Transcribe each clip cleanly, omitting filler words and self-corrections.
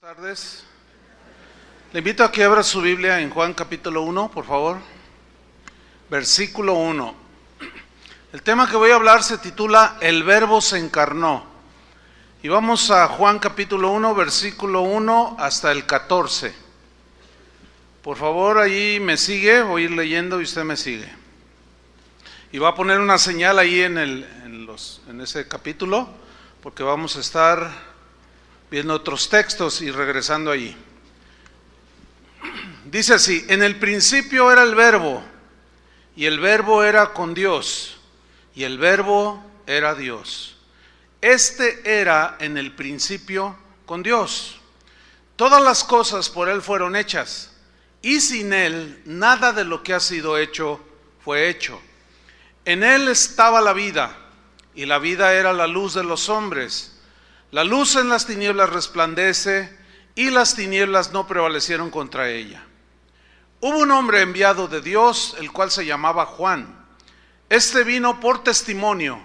Buenas tardes. Le invito a que abra su Biblia en Juan capítulo 1, por favor. Versículo 1. El tema que voy a hablar se titula El Verbo se encarnó. Y vamos a Juan capítulo 1, versículo 1 hasta el 14. Por favor, ahí me sigue, voy a ir leyendo y usted me sigue. Y va a poner una señal ahí en ese capítulo, porque vamos a estar viendo otros textos y regresando allí. Dice así: en el principio era el Verbo, y el Verbo era con Dios, y el Verbo era Dios. Este era en el principio con Dios. Todas las cosas por Él fueron hechas, y sin Él nada de lo que ha sido hecho fue hecho. En Él estaba la vida, y la vida era la luz de los hombres. La luz en las tinieblas resplandece, y las tinieblas no prevalecieron contra ella. Hubo un hombre enviado de Dios, el cual se llamaba Juan. Este vino por testimonio,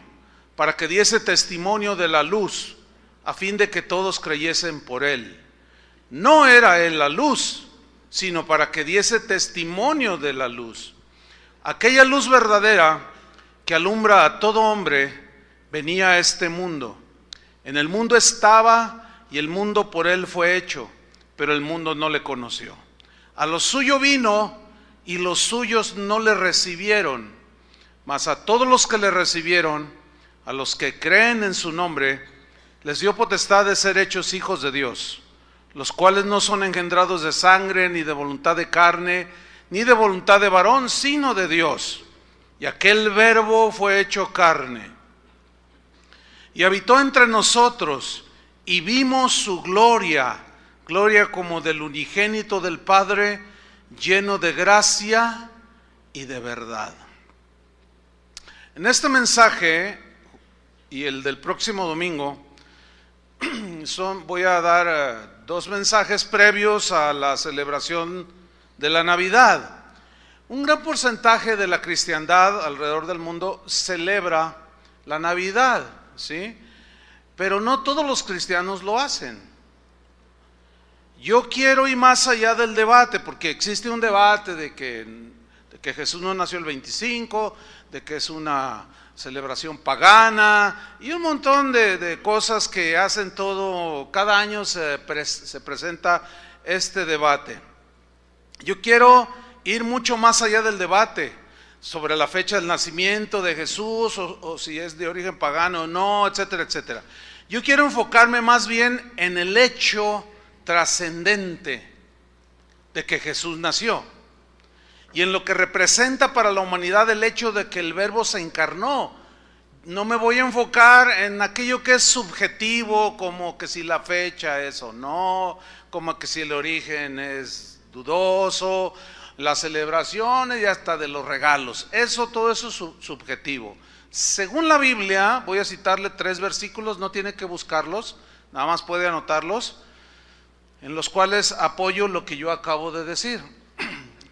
para que diese testimonio de la luz, a fin de que todos creyesen por él. No era él la luz, sino para que diese testimonio de la luz. Aquella luz verdadera que alumbra a todo hombre venía a este mundo. En el mundo estaba, y el mundo por él fue hecho, pero el mundo no le conoció. A lo suyo vino, y los suyos no le recibieron. Mas a todos los que le recibieron, a los que creen en su nombre, les dio potestad de ser hechos hijos de Dios, los cuales no son engendrados de sangre, ni de voluntad de carne, ni de voluntad de varón, sino de Dios. Y aquel Verbo fue hecho carne, y habitó entre nosotros, y vimos su gloria, gloria como del unigénito del Padre, lleno de gracia y de verdad. En este mensaje y el del próximo domingo, voy a dar dos mensajes previos a la celebración de la Navidad. Un gran porcentaje de la cristiandad alrededor del mundo celebra la Navidad, ¿sí? Pero no todos los cristianos lo hacen. Yo quiero ir más allá del debate, porque existe un debate de que Jesús no nació el 25, de que es una celebración pagana y un montón de cosas que hacen todo. Cada año se presenta este debate. Yo quiero ir mucho más allá del debate sobre la fecha del nacimiento de Jesús, o si es de origen pagano o no, etcétera, etcétera. Yo quiero enfocarme más bien en el hecho trascendente de que Jesús nació, y en lo que representa para la humanidad el hecho de que el Verbo se encarnó. No me voy a enfocar en aquello que es subjetivo, como que si la fecha es o no, como que si el origen es dudoso, las celebraciones y hasta de los regalos. Todo eso es subjetivo. Según la Biblia, voy a citarle 3 versículos, no tiene que buscarlos, nada más puede anotarlos, en los cuales apoyo lo que yo acabo de decir.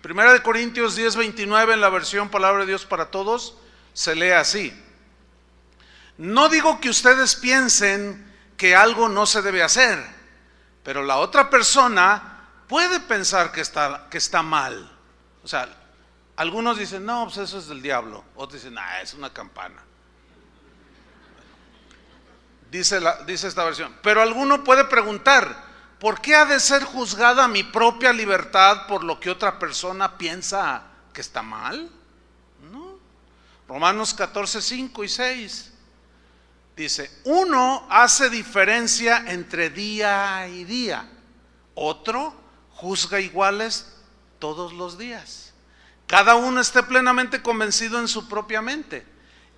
Primera de Corintios 10:29, en la versión Palabra de Dios para Todos, se lee así: no digo que ustedes piensen que algo no se debe hacer, pero la otra persona puede pensar que está mal. O sea, algunos dicen, no, pues eso es del diablo. Otros dicen, es una campana. Dice esta versión. Pero alguno puede preguntar, ¿por qué ha de ser juzgada mi propia libertad por lo que otra persona piensa que está mal? ¿No? Romanos 14:5 y 6 dice: uno hace diferencia entre día y día, otro juzga iguales todos los días. Cada uno esté plenamente convencido en su propia mente.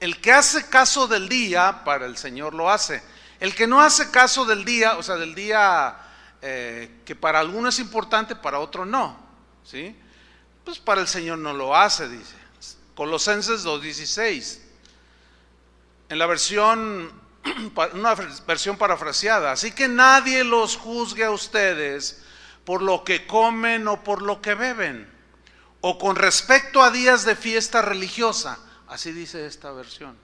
El que hace caso del día, para el Señor lo hace. El que no hace caso del día, o sea, del día que para alguno es importante, para otro no, ¿sí? Pues para el Señor no lo hace, dice. Colosenses 2:16. En la una versión parafraseada: así que nadie los juzgue a ustedes por lo que comen o por lo que beben, o con respecto a días de fiesta religiosa. Así dice esta versión.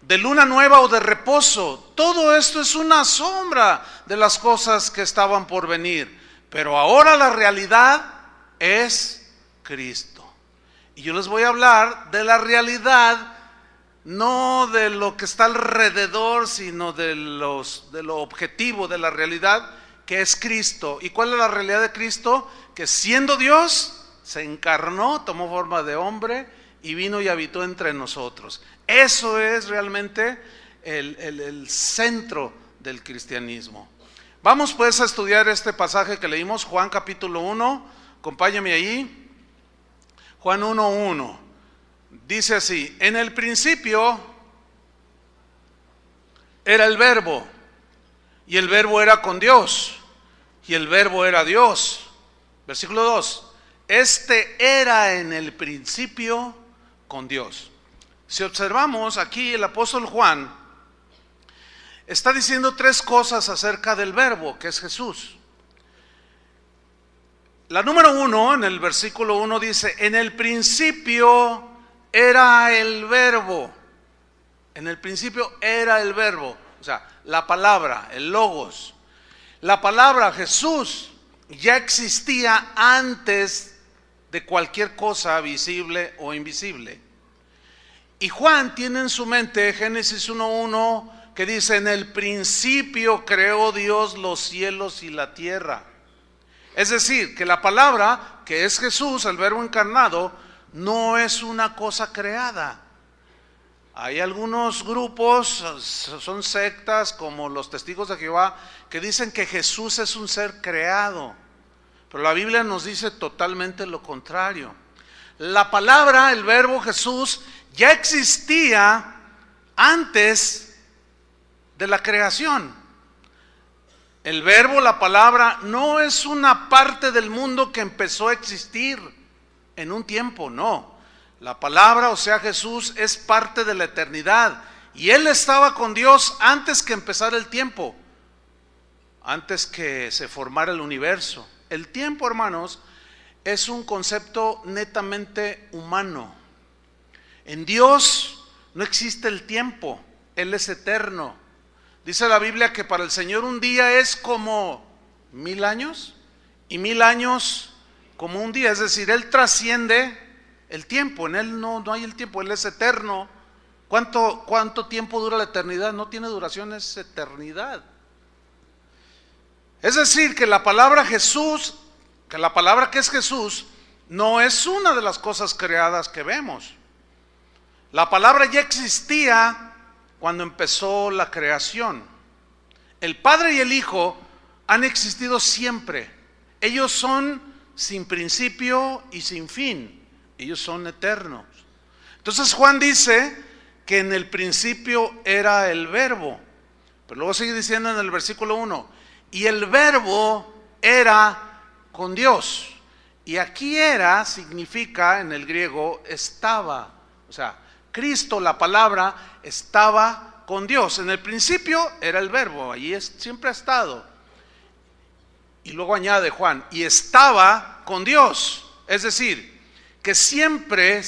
de luna nueva o de reposo. Todo esto es una sombra de las cosas que estaban por venir. Pero ahora la realidad es Cristo. Y yo les voy a hablar de la realidad, no de lo que está alrededor, sino de lo objetivo de la realidad, que es Cristo. ¿Y cuál es la realidad de Cristo? Que siendo Dios, se encarnó, tomó forma de hombre y vino y habitó entre nosotros. Eso es realmente el centro del cristianismo. Vamos pues a estudiar este pasaje que leímos, Juan capítulo 1, acompáñame ahí. Juan 1:1, dice así: en el principio era el verbo, y el verbo era con Dios, y el verbo era Dios. Versículo 2, este era en el principio con Dios. Si observamos aquí, el apóstol Juan está diciendo tres cosas acerca del verbo, que es Jesús. La número 1, en el versículo 1 dice: en el principio era el verbo. En el principio era el verbo, o sea, la palabra, el logos. La palabra Jesús ya existía antes de cualquier cosa visible o invisible. Y Juan tiene en su mente Génesis 1:1, que dice: en el principio creó Dios los cielos y la tierra. Es decir, que la palabra, que es Jesús, el verbo encarnado, no es una cosa creada. Hay algunos grupos, son sectas como los Testigos de Jehová, que dicen que Jesús es un ser creado. Pero la Biblia nos dice totalmente lo contrario. La palabra, el verbo Jesús, ya existía antes de la creación. El verbo, la palabra, no es una parte del mundo que empezó a existir en un tiempo, no. La palabra, o sea Jesús, es parte de la eternidad. Y Él estaba con Dios antes que empezara el tiempo, antes que se formara el universo. El tiempo, hermanos, es un concepto netamente humano. En Dios no existe el tiempo, Él es eterno. Dice la Biblia que para el Señor un día es como 1000 años y 1000 años como un día. Es decir, Él trasciende el tiempo, en Él no hay el tiempo, Él es eterno. ¿Cuánto tiempo dura la eternidad? No tiene duración, es eternidad. Es decir, que la palabra Jesús, que la palabra que es Jesús, no es una de las cosas creadas que vemos. La palabra ya existía cuando empezó la creación. El Padre y el Hijo han existido siempre. Ellos son sin principio y sin fin. Ellos son eternos. Entonces Juan dice que en el principio era el verbo. Pero luego sigue diciendo en el versículo 1: y el verbo era con Dios. Y aquí era significa en el griego estaba. O sea, Cristo, la palabra, estaba con Dios. En el principio era el verbo, allí siempre ha estado. Y luego añade Juan: y estaba con Dios. Es decir, que siempre,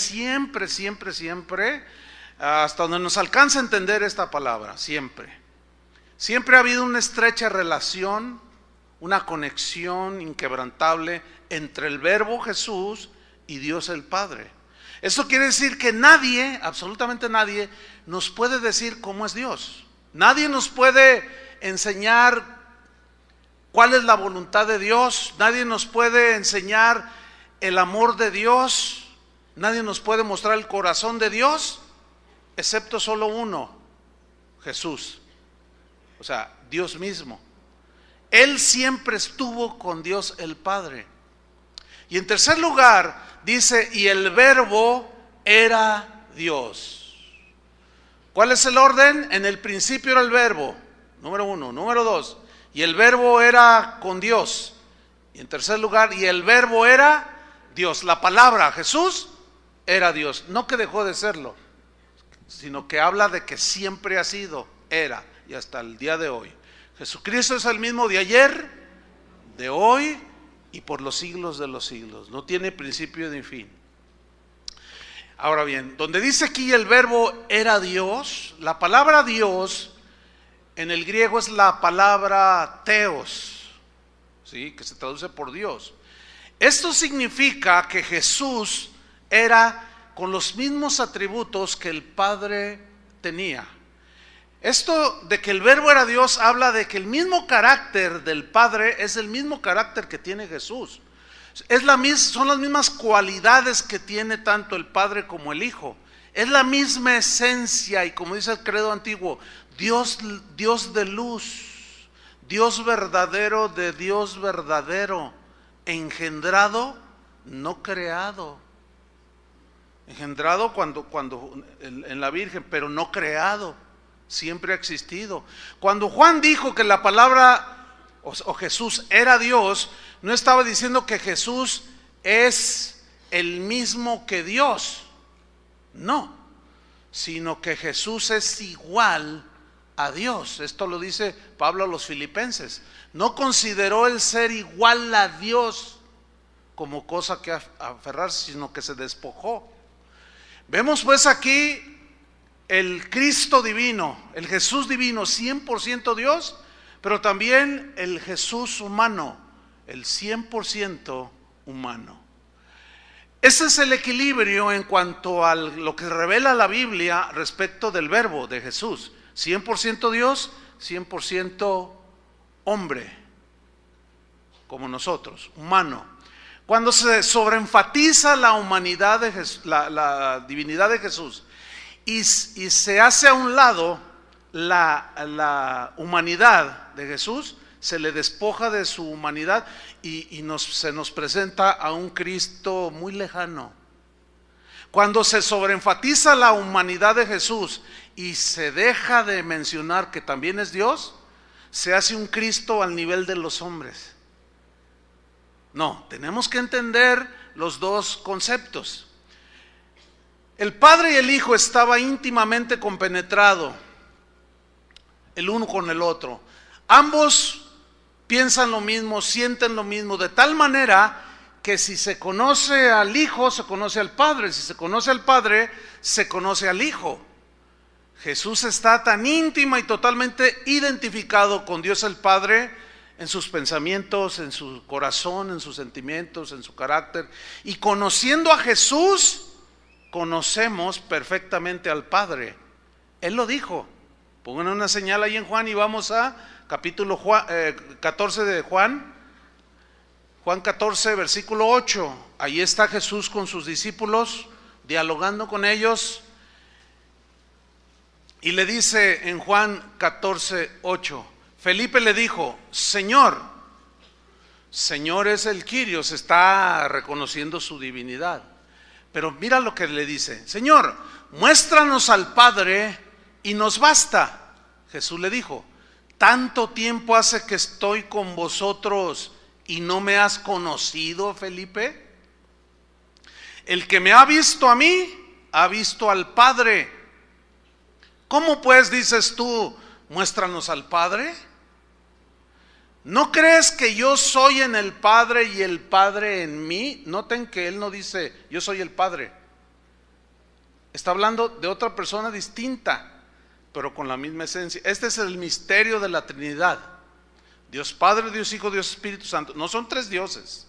hasta donde nos alcanza a entender esta palabra, siempre ha habido una estrecha relación, una conexión inquebrantable entre el verbo Jesús y Dios el Padre. Esto quiere decir que nadie, absolutamente nadie, nos puede decir cómo es Dios. Nadie nos puede enseñar cuál es la voluntad de Dios. Nadie nos puede enseñar el amor de Dios. Nadie nos puede mostrar el corazón de Dios, excepto solo uno: Jesús. O sea, Dios mismo. Él siempre estuvo con Dios el Padre. Y en tercer lugar, dice: y el verbo era Dios. ¿Cuál es el orden? En el principio era el verbo, número 1. Número 2, y el verbo era con Dios. Y en tercer lugar, y el verbo era Dios. La palabra Jesús era Dios. No que dejó de serlo, sino que habla de que siempre ha sido, era y hasta el día de hoy. Jesucristo es el mismo de ayer, de hoy y por los siglos de los siglos. No tiene principio ni fin. Ahora bien, donde dice aquí el verbo era Dios, la palabra Dios en el griego es la palabra theos, ¿sí? Que se traduce por Dios. Esto significa que Jesús era con los mismos atributos que el Padre tenía. Esto de que el verbo era Dios habla de que el mismo carácter del Padre es el mismo carácter que tiene Jesús. Son las mismas cualidades que tiene tanto el Padre como el Hijo. Es la misma esencia, y como dice el credo antiguo, Dios de luz, Dios verdadero de Dios verdadero, engendrado, no creado. Engendrado cuando en la Virgen, pero no creado, siempre ha existido. Cuando Juan dijo que la palabra o Jesús era Dios, no estaba diciendo que Jesús es el mismo que Dios, no, sino que Jesús es igual a Dios. Esto lo dice Pablo a los Filipenses. No consideró el ser igual a Dios como cosa que aferrarse, sino que se despojó. Vemos pues aquí el Cristo divino, el Jesús divino, 100% Dios, pero también el Jesús humano, el 100% humano. Ese es el equilibrio en cuanto a lo que revela la Biblia respecto del verbo de Jesús. 100% Dios, 100% hombre, como nosotros, humano. Cuando se sobreenfatiza la humanidad de Jesús, la divinidad de Jesús, y se hace a un lado la humanidad de Jesús, se le despoja de su humanidad y se nos presenta a un Cristo muy lejano. Cuando se sobreenfatiza la humanidad de Jesús y se deja de mencionar que también es Dios, se hace un Cristo al nivel de los hombres. No, tenemos que entender los dos conceptos. El Padre y el Hijo estaba íntimamente compenetrado el uno con el otro. Ambos piensan lo mismo, sienten lo mismo, de tal manera que si se conoce al Hijo, se conoce al Padre. Si se conoce al Padre, se conoce al Hijo. Jesús está tan íntima y totalmente identificado con Dios el Padre, en sus pensamientos, en su corazón, en sus sentimientos, en su carácter. Y conociendo a Jesús, conocemos perfectamente al Padre. Él lo dijo. Pongan una señal ahí en Juan y vamos a capítulo 14 de Juan. Juan 14, versículo 8. Ahí está Jesús con sus discípulos, dialogando con ellos. Y le dice en Juan 14, 8, Felipe le dijo, Señor es el Kyrios, está reconociendo su divinidad. Pero mira lo que le dice, Señor, muéstranos al Padre y nos basta. Jesús le dijo, ¿tanto tiempo hace que estoy con vosotros y no me has conocido, Felipe? El que me ha visto a mí, ha visto al Padre. ¿Cómo pues dices tú, muéstranos al Padre? ¿No crees que yo soy en el Padre y el Padre en mí? Noten que él no dice, yo soy el Padre. Está hablando de otra persona distinta, pero con la misma esencia. Este es el misterio de la Trinidad. Dios Padre, Dios Hijo, Dios Espíritu Santo. No son tres dioses.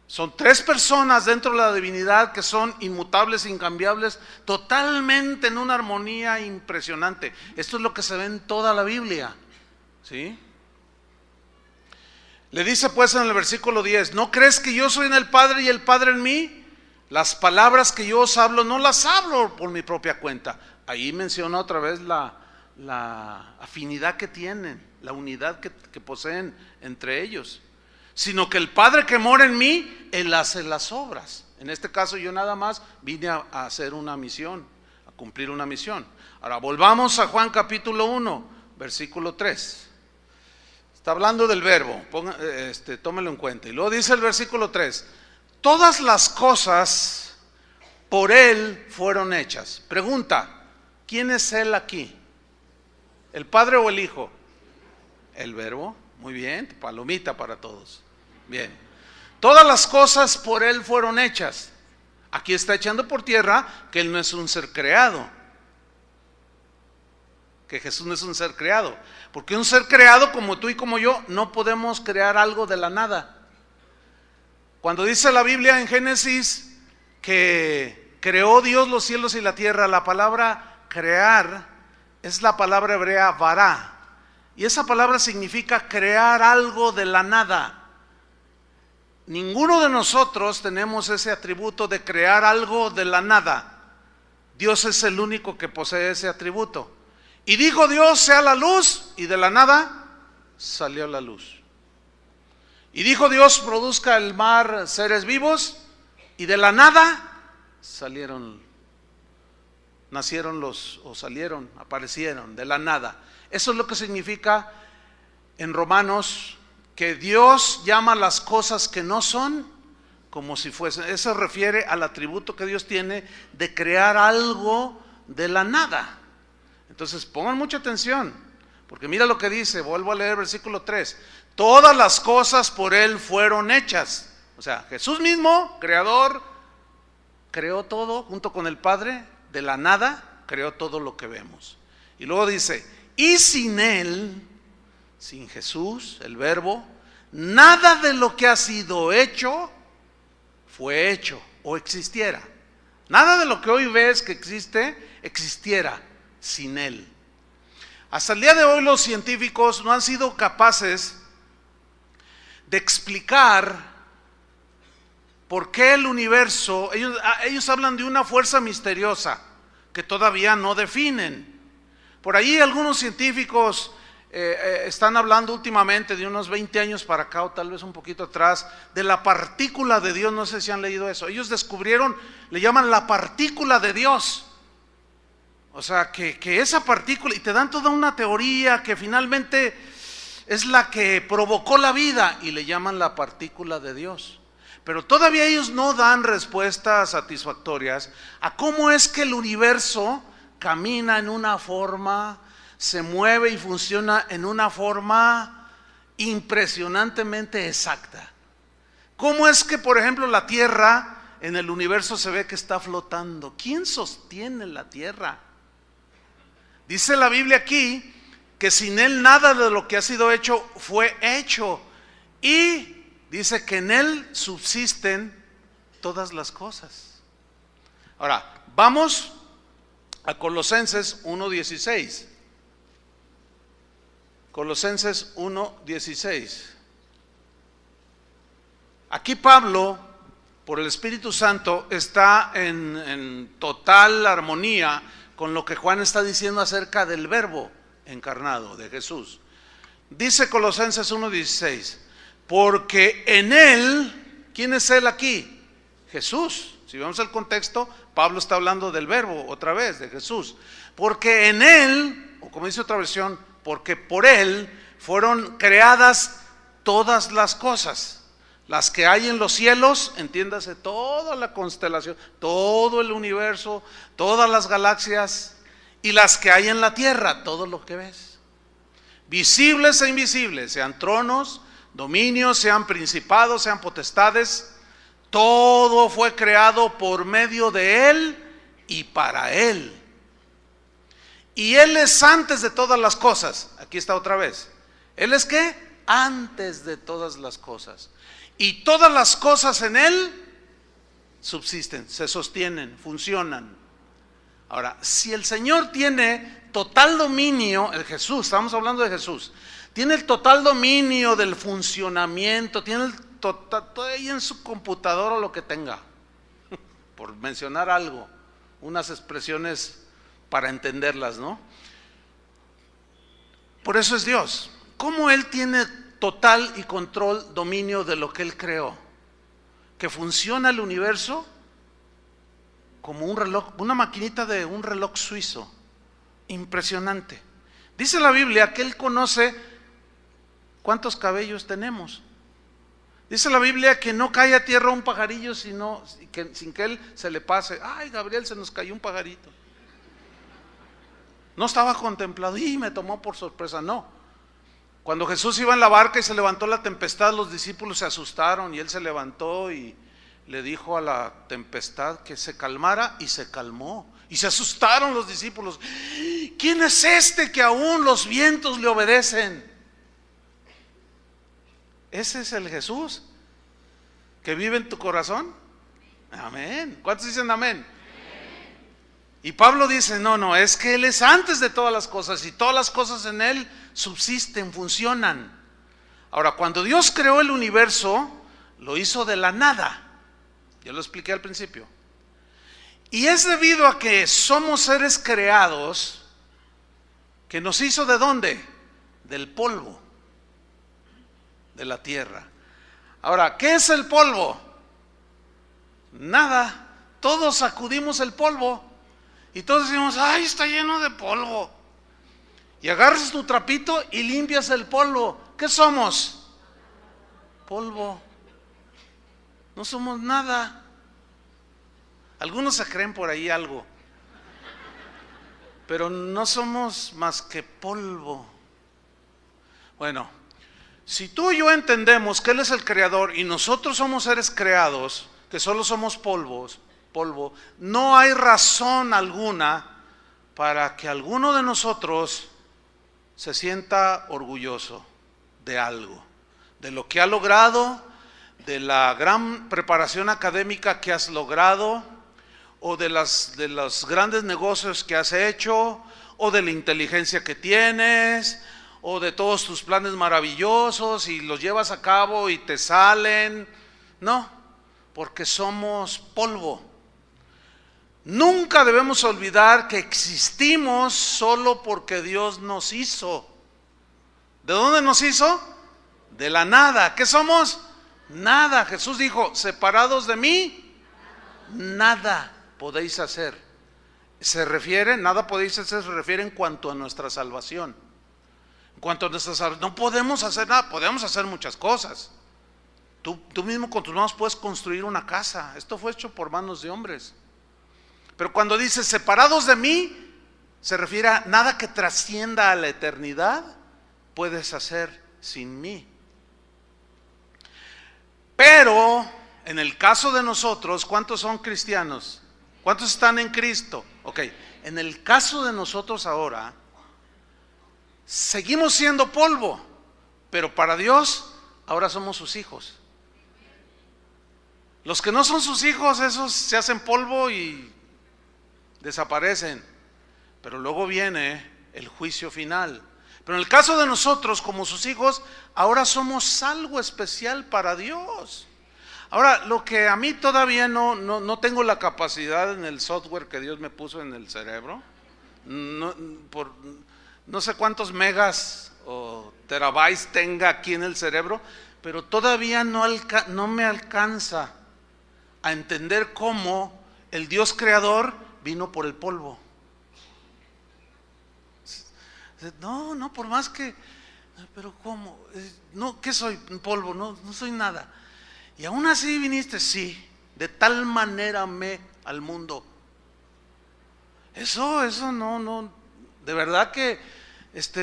Son tres personas dentro de la divinidad que son inmutables, incambiables, totalmente en una armonía impresionante. Esto es lo que se ve en toda la Biblia. ¿Sí? Le dice pues en el versículo 10, ¿no crees que yo soy en el Padre y el Padre en mí? Las palabras que yo os hablo, no las hablo por mi propia cuenta. Ahí menciona otra vez la afinidad que tienen, la unidad que poseen entre ellos. Sino que el Padre que mora en mí, Él hace las obras. En este caso yo nada más vine a hacer una misión, a cumplir una misión. Ahora volvamos a Juan capítulo 1, versículo 3. Está hablando del verbo, tómelo en cuenta. Y luego dice el versículo 3, todas las cosas por Él fueron hechas. Pregunta, ¿quién es Él aquí? ¿El Padre o el Hijo? El verbo, muy bien, palomita para todos. Bien, todas las cosas por Él fueron hechas. Aquí está echando por tierra que Él no es un ser creado, que Jesús no es un ser creado, porque un ser creado como tú y como yo no podemos crear algo de la nada. Cuando dice la Biblia en Génesis que creó Dios los cielos y la tierra, la palabra crear es la palabra hebrea vará, y esa palabra significa crear algo de la nada. Ninguno de nosotros tenemos ese atributo de crear algo de la nada. Dios es el único que posee ese atributo. Y dijo Dios, sea la luz, y de la nada salió la luz. Y dijo Dios, produzca el mar seres vivos, y de la nada aparecieron, de la nada. Eso es lo que significa en Romanos, que Dios llama las cosas que no son como si fuesen. Eso refiere al atributo que Dios tiene de crear algo de la nada. Entonces pongan mucha atención, porque mira lo que dice, vuelvo a leer versículo 3. Todas las cosas por Él fueron hechas. O sea, Jesús mismo, creador, creó todo junto con el Padre, de la nada, creó todo lo que vemos. Y luego dice, y sin Él, sin Jesús, el Verbo, nada de lo que ha sido hecho fue hecho o existiera. Nada de lo que hoy ves que existe, existiera sin Él. Hasta el día de hoy los científicos no han sido capaces de explicar por qué el universo, ellos hablan de una fuerza misteriosa que todavía no definen. Por ahí algunos científicos están hablando últimamente, de unos 20 años para acá o tal vez un poquito atrás, de la partícula de Dios. No sé si han leído eso. Ellos descubrieron, le llaman la partícula de Dios. O sea, que esa partícula, y te dan toda una teoría que finalmente es la que provocó la vida, y le llaman la partícula de Dios. Pero todavía ellos no dan respuestas satisfactorias a cómo es que el universo camina en una forma, se mueve y funciona en una forma impresionantemente exacta. ¿Cómo es que, por ejemplo, la Tierra en el universo se ve que está flotando? ¿Quién sostiene la Tierra? Dice la Biblia aquí que sin Él nada de lo que ha sido hecho fue hecho, y dice que en Él subsisten todas las cosas. Ahora, vamos a Colosenses 1:16. Colosenses 1:16. Aquí Pablo, por el Espíritu Santo, está en total armonía con lo que Juan está diciendo acerca del Verbo encarnado de Jesús. Dice Colosenses 1:16, porque en Él, ¿quién es Él aquí? Jesús. Si vemos el contexto, Pablo está hablando del Verbo otra vez, de Jesús. Porque en Él, o como dice otra versión, porque por Él fueron creadas todas las cosas, las que hay en los cielos, entiéndase toda la constelación, todo el universo, todas las galaxias, y las que hay en la tierra, todo lo que ves, visibles e invisibles, sean tronos, dominios, sean principados, sean potestades, todo fue creado por medio de Él y para Él. Y Él es antes de todas las cosas. Aquí está otra vez. ¿Él es qué? Antes de todas las cosas. Y todas las cosas en Él subsisten, se sostienen, funcionan. Ahora, si el Señor tiene total dominio, el Jesús, estamos hablando de Jesús, tiene el total dominio del funcionamiento, tiene el total, todo ahí en su computadora o lo que tenga, por mencionar algo, unas expresiones para entenderlas, ¿no? Por eso es Dios. ¿Cómo Él tiene total y control, dominio de lo que Él creó? Que funciona el universo como un reloj, una maquinita de un reloj suizo, impresionante. Dice la Biblia que Él conoce cuántos cabellos tenemos. Dice la Biblia que no cae a tierra un pajarillo sin que Él se le pase. Ay, Gabriel, se nos cayó un pajarito. No estaba contemplado y me tomó por sorpresa, no. Cuando Jesús iba en la barca y se levantó la tempestad, los discípulos se asustaron y Él se levantó y le dijo a la tempestad que se calmara y se calmó. Y se asustaron los discípulos. ¿Quién es este que aún los vientos le obedecen? Ese es el Jesús que vive en tu corazón. Amén. ¿Cuántos dicen amén? Y Pablo dice, no, es que Él es antes de todas las cosas y todas las cosas en Él subsisten, funcionan. Ahora, cuando Dios creó el universo, lo hizo de la nada. Ya lo expliqué al principio. Y es debido a que somos seres creados, que nos hizo ¿de dónde? Del polvo, de la tierra. Ahora, ¿qué es el polvo? Nada. Todos sacudimos el polvo y todos decimos, ay, está lleno de polvo. Y agarras tu trapito y limpias el polvo. ¿Qué somos? Polvo. No somos nada. Algunos se creen por ahí algo, pero no somos más que polvo. Bueno, si tú y yo entendemos que Él es el creador y nosotros somos seres creados, que solo somos polvo, no hay razón alguna para que alguno de nosotros se sienta orgulloso de algo, de lo que ha logrado, de la gran preparación académica que has logrado, o de los grandes negocios que has hecho, o de la inteligencia que tienes, o de todos tus planes maravillosos y los llevas a cabo y te salen. No, porque somos polvo. Nunca debemos olvidar que existimos solo porque Dios nos hizo. ¿De dónde nos hizo? De la nada. ¿Qué somos? Nada. Jesús dijo, separados de mí, nada podéis hacer. Se refiere, nada podéis hacer, se refiere en cuanto a nuestra salvación. En cuanto a nuestra salvación, no podemos hacer nada, podemos hacer muchas cosas. Tú mismo con tus manos puedes construir una casa. Esto fue hecho por manos de hombres. Pero cuando dice separados de mí, se refiere a nada que trascienda a la eternidad puedes hacer sin mí. Pero en el caso de nosotros, ¿cuántos son cristianos? ¿Cuántos están en Cristo? Ok, en el caso de nosotros ahora, seguimos siendo polvo, pero para Dios ahora somos sus hijos. Los que no son sus hijos, esos se hacen polvo y desaparecen, pero luego viene el juicio final. Pero en el caso de nosotros, como sus hijos, ahora somos algo especial para Dios. Ahora, lo que a mí todavía no tengo la capacidad en el software que Dios me puso en el cerebro, no sé cuántos megas o terabytes tenga aquí en el cerebro, pero todavía no me alcanza a entender cómo el Dios creador vino por el polvo. No, por más que, pero ¿cómo? No, ¿qué soy? Polvo, no soy nada. Y aún así viniste, sí, de tal manera amé al mundo. Eso no, de verdad que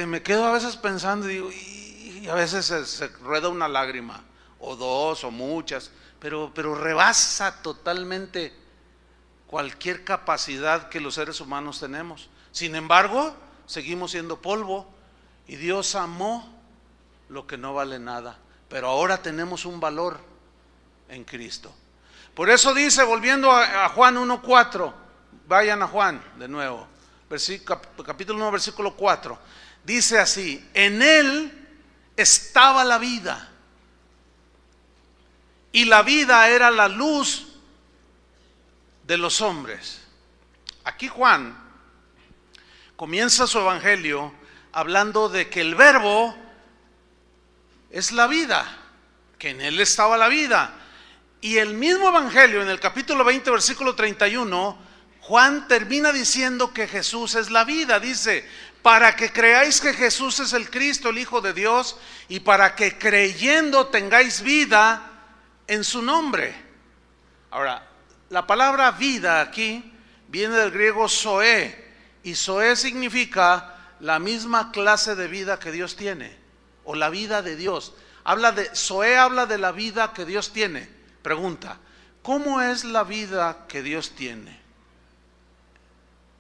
me quedo a veces pensando y digo, y a veces se rueda una lágrima, o dos, o muchas, pero rebasa totalmente cualquier capacidad que los seres humanos tenemos. Sin embargo, seguimos siendo polvo y Dios amó lo que no vale nada, pero ahora tenemos un valor en Cristo. Por eso dice, volviendo a Juan 1:4, vayan a Juan de nuevo, capítulo 1, versículo 4, dice así: en Él estaba la vida, y la vida era la luz de los hombres. Aquí Juan comienza su evangelio hablando de que el verbo es la vida, que en Él estaba la vida. Y el mismo evangelio, en el capítulo 20, versículo 31, Juan termina diciendo que Jesús es la vida. Dice, para que creáis que Jesús es el Cristo, el Hijo de Dios, y para que creyendo tengáis vida en su nombre. Ahora, la palabra vida aquí viene del griego zoe, y zoe significa la misma clase de vida que Dios tiene, o la vida de Dios. Zoe habla de la vida que Dios tiene. Pregunta, ¿Cómo es la vida que Dios tiene?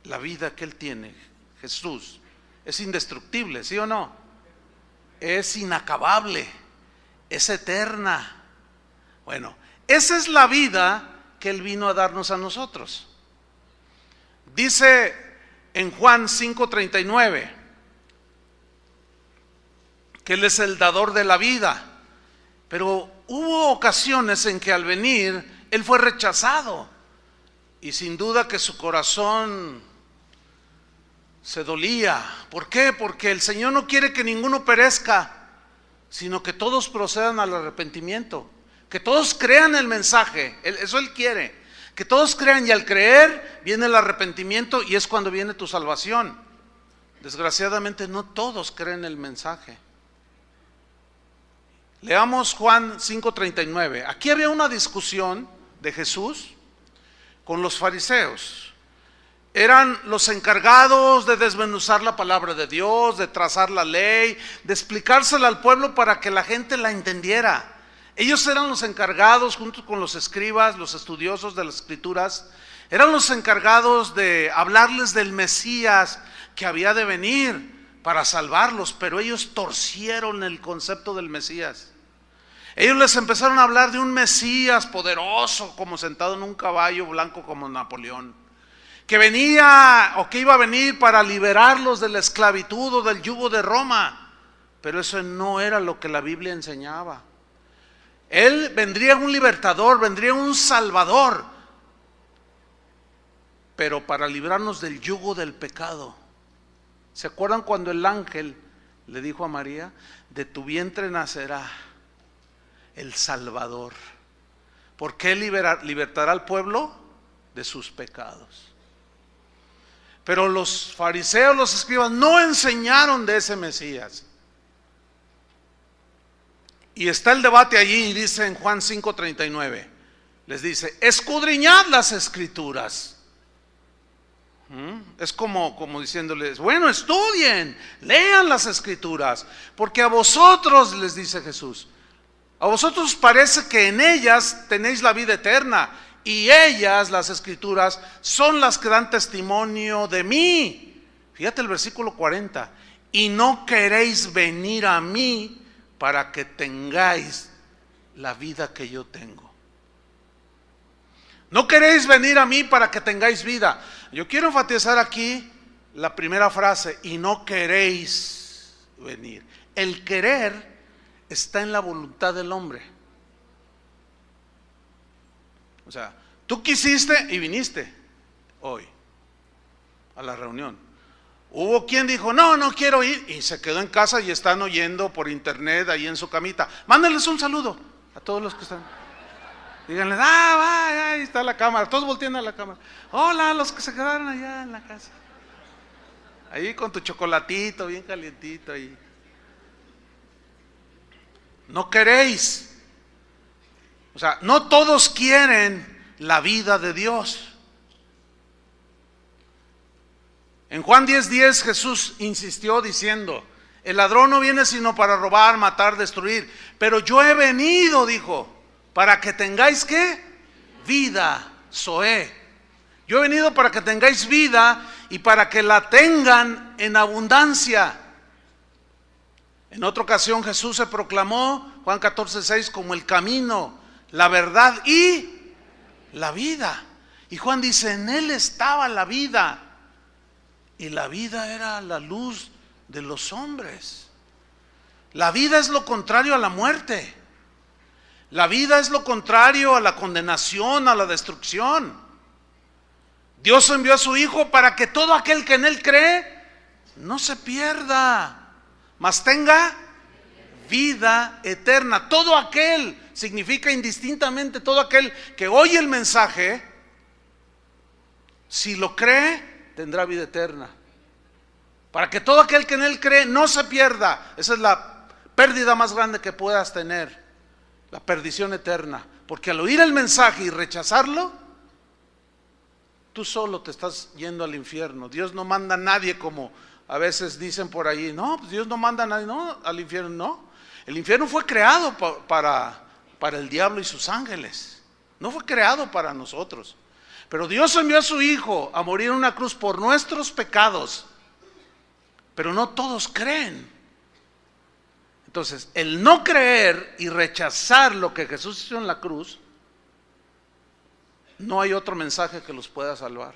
La vida que Él tiene, Jesús, es indestructible, ¿sí o no? Es inacabable, es eterna. Bueno, esa es la vida que Él vino a darnos a nosotros. Dice en Juan 5:39 que Él es el dador de la vida, pero hubo ocasiones en que al venir Él fue rechazado, y sin duda que su corazón se dolía. ¿Por qué? Porque el Señor no quiere que ninguno perezca, sino que todos procedan al arrepentimiento, que todos crean el mensaje. Eso Él quiere, que todos crean, y al creer viene el arrepentimiento, y es cuando viene tu salvación. Desgraciadamente no todos creen el mensaje. Leamos Juan 5:39. Aquí había una discusión de Jesús con los fariseos. Eran los encargados de desmenuzar la palabra de Dios, de trazar la ley, de explicársela al pueblo para que la gente la entendiera. Ellos eran los encargados, junto con los escribas, los estudiosos de las escrituras, eran los encargados de hablarles del Mesías que había de venir para salvarlos, pero ellos torcieron el concepto del Mesías. Ellos les empezaron a hablar de un Mesías poderoso, como sentado en un caballo blanco como Napoleón, que venía o que iba a venir para liberarlos de la esclavitud o del yugo de Roma. Pero eso no era lo que la Biblia enseñaba. Él vendría un libertador, vendría un salvador, pero para librarnos del yugo del pecado. ¿Se acuerdan cuando el ángel le dijo a María: de tu vientre nacerá el Salvador, porque Él libertará al pueblo de sus pecados? Pero los fariseos, los escribas, no enseñaron de ese Mesías. Y está el debate allí, y dice en Juan 5:39, les dice: escudriñad las escrituras. Es como diciéndoles: bueno, estudien, lean las escrituras, porque a vosotros, les dice Jesús, a vosotros parece que en ellas tenéis la vida eterna, y ellas, las escrituras, son las que dan testimonio de mí. Fíjate el versículo 40, y no queréis venir a mí para que tengáis la vida que yo tengo. No queréis venir a mí para que tengáis vida. Yo quiero enfatizar aquí la primera frase: y no queréis venir. El querer está en la voluntad del hombre. O sea, tú quisiste y viniste hoy a la reunión. Hubo quien dijo: no quiero ir, y se quedó en casa y están oyendo por internet ahí en su camita. Mándenles un saludo a todos los que están. Díganles: ahí está la cámara. Todos volteando a la cámara. Hola a los que se quedaron allá en la casa. Ahí con tu chocolatito bien calientito ahí. No queréis. O sea, no todos quieren la vida de Dios. En Juan 10:10 Jesús insistió diciendo: el ladrón no viene sino para robar, matar, destruir, pero yo he venido, dijo, para que tengáis ¿qué? Vida, Zoé. Yo he venido para que tengáis vida y para que la tengan en abundancia. En otra ocasión Jesús se proclamó, Juan 14:6, como el camino, la verdad y la vida. Y Juan dice: en Él estaba la vida, y la vida era la luz de los hombres. La vida es lo contrario a la muerte. La vida es lo contrario a la condenación, a la destrucción. Dios envió a su Hijo para que todo aquel que en Él cree no se pierda, mas tenga vida eterna. Todo aquel significa indistintamente todo aquel que oye el mensaje, si lo cree, tendrá vida eterna. Para que todo aquel que en Él cree no se pierda. Esa es la pérdida más grande que puedas tener, la perdición eterna. Porque al oír el mensaje y rechazarlo, tú solo te estás yendo al infierno. Dios no manda a nadie, como a veces dicen por ahí: no, pues Dios no manda a nadie, no, al infierno no. El infierno fue creado para el diablo y sus ángeles. No fue creado para nosotros. Pero Dios envió a su Hijo a morir en una cruz por nuestros pecados. Pero no todos creen. Entonces, el no creer y rechazar lo que Jesús hizo en la cruz, no hay otro mensaje que los pueda salvar.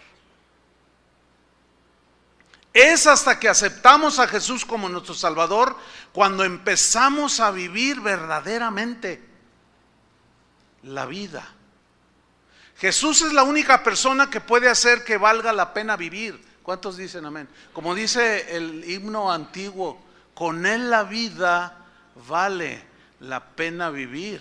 Es hasta que aceptamos a Jesús como nuestro Salvador cuando empezamos a vivir verdaderamente la vida. Jesús es la única persona que puede hacer que valga la pena vivir. ¿Cuántos dicen amén? Como dice el himno antiguo, con Él la vida vale la pena vivir.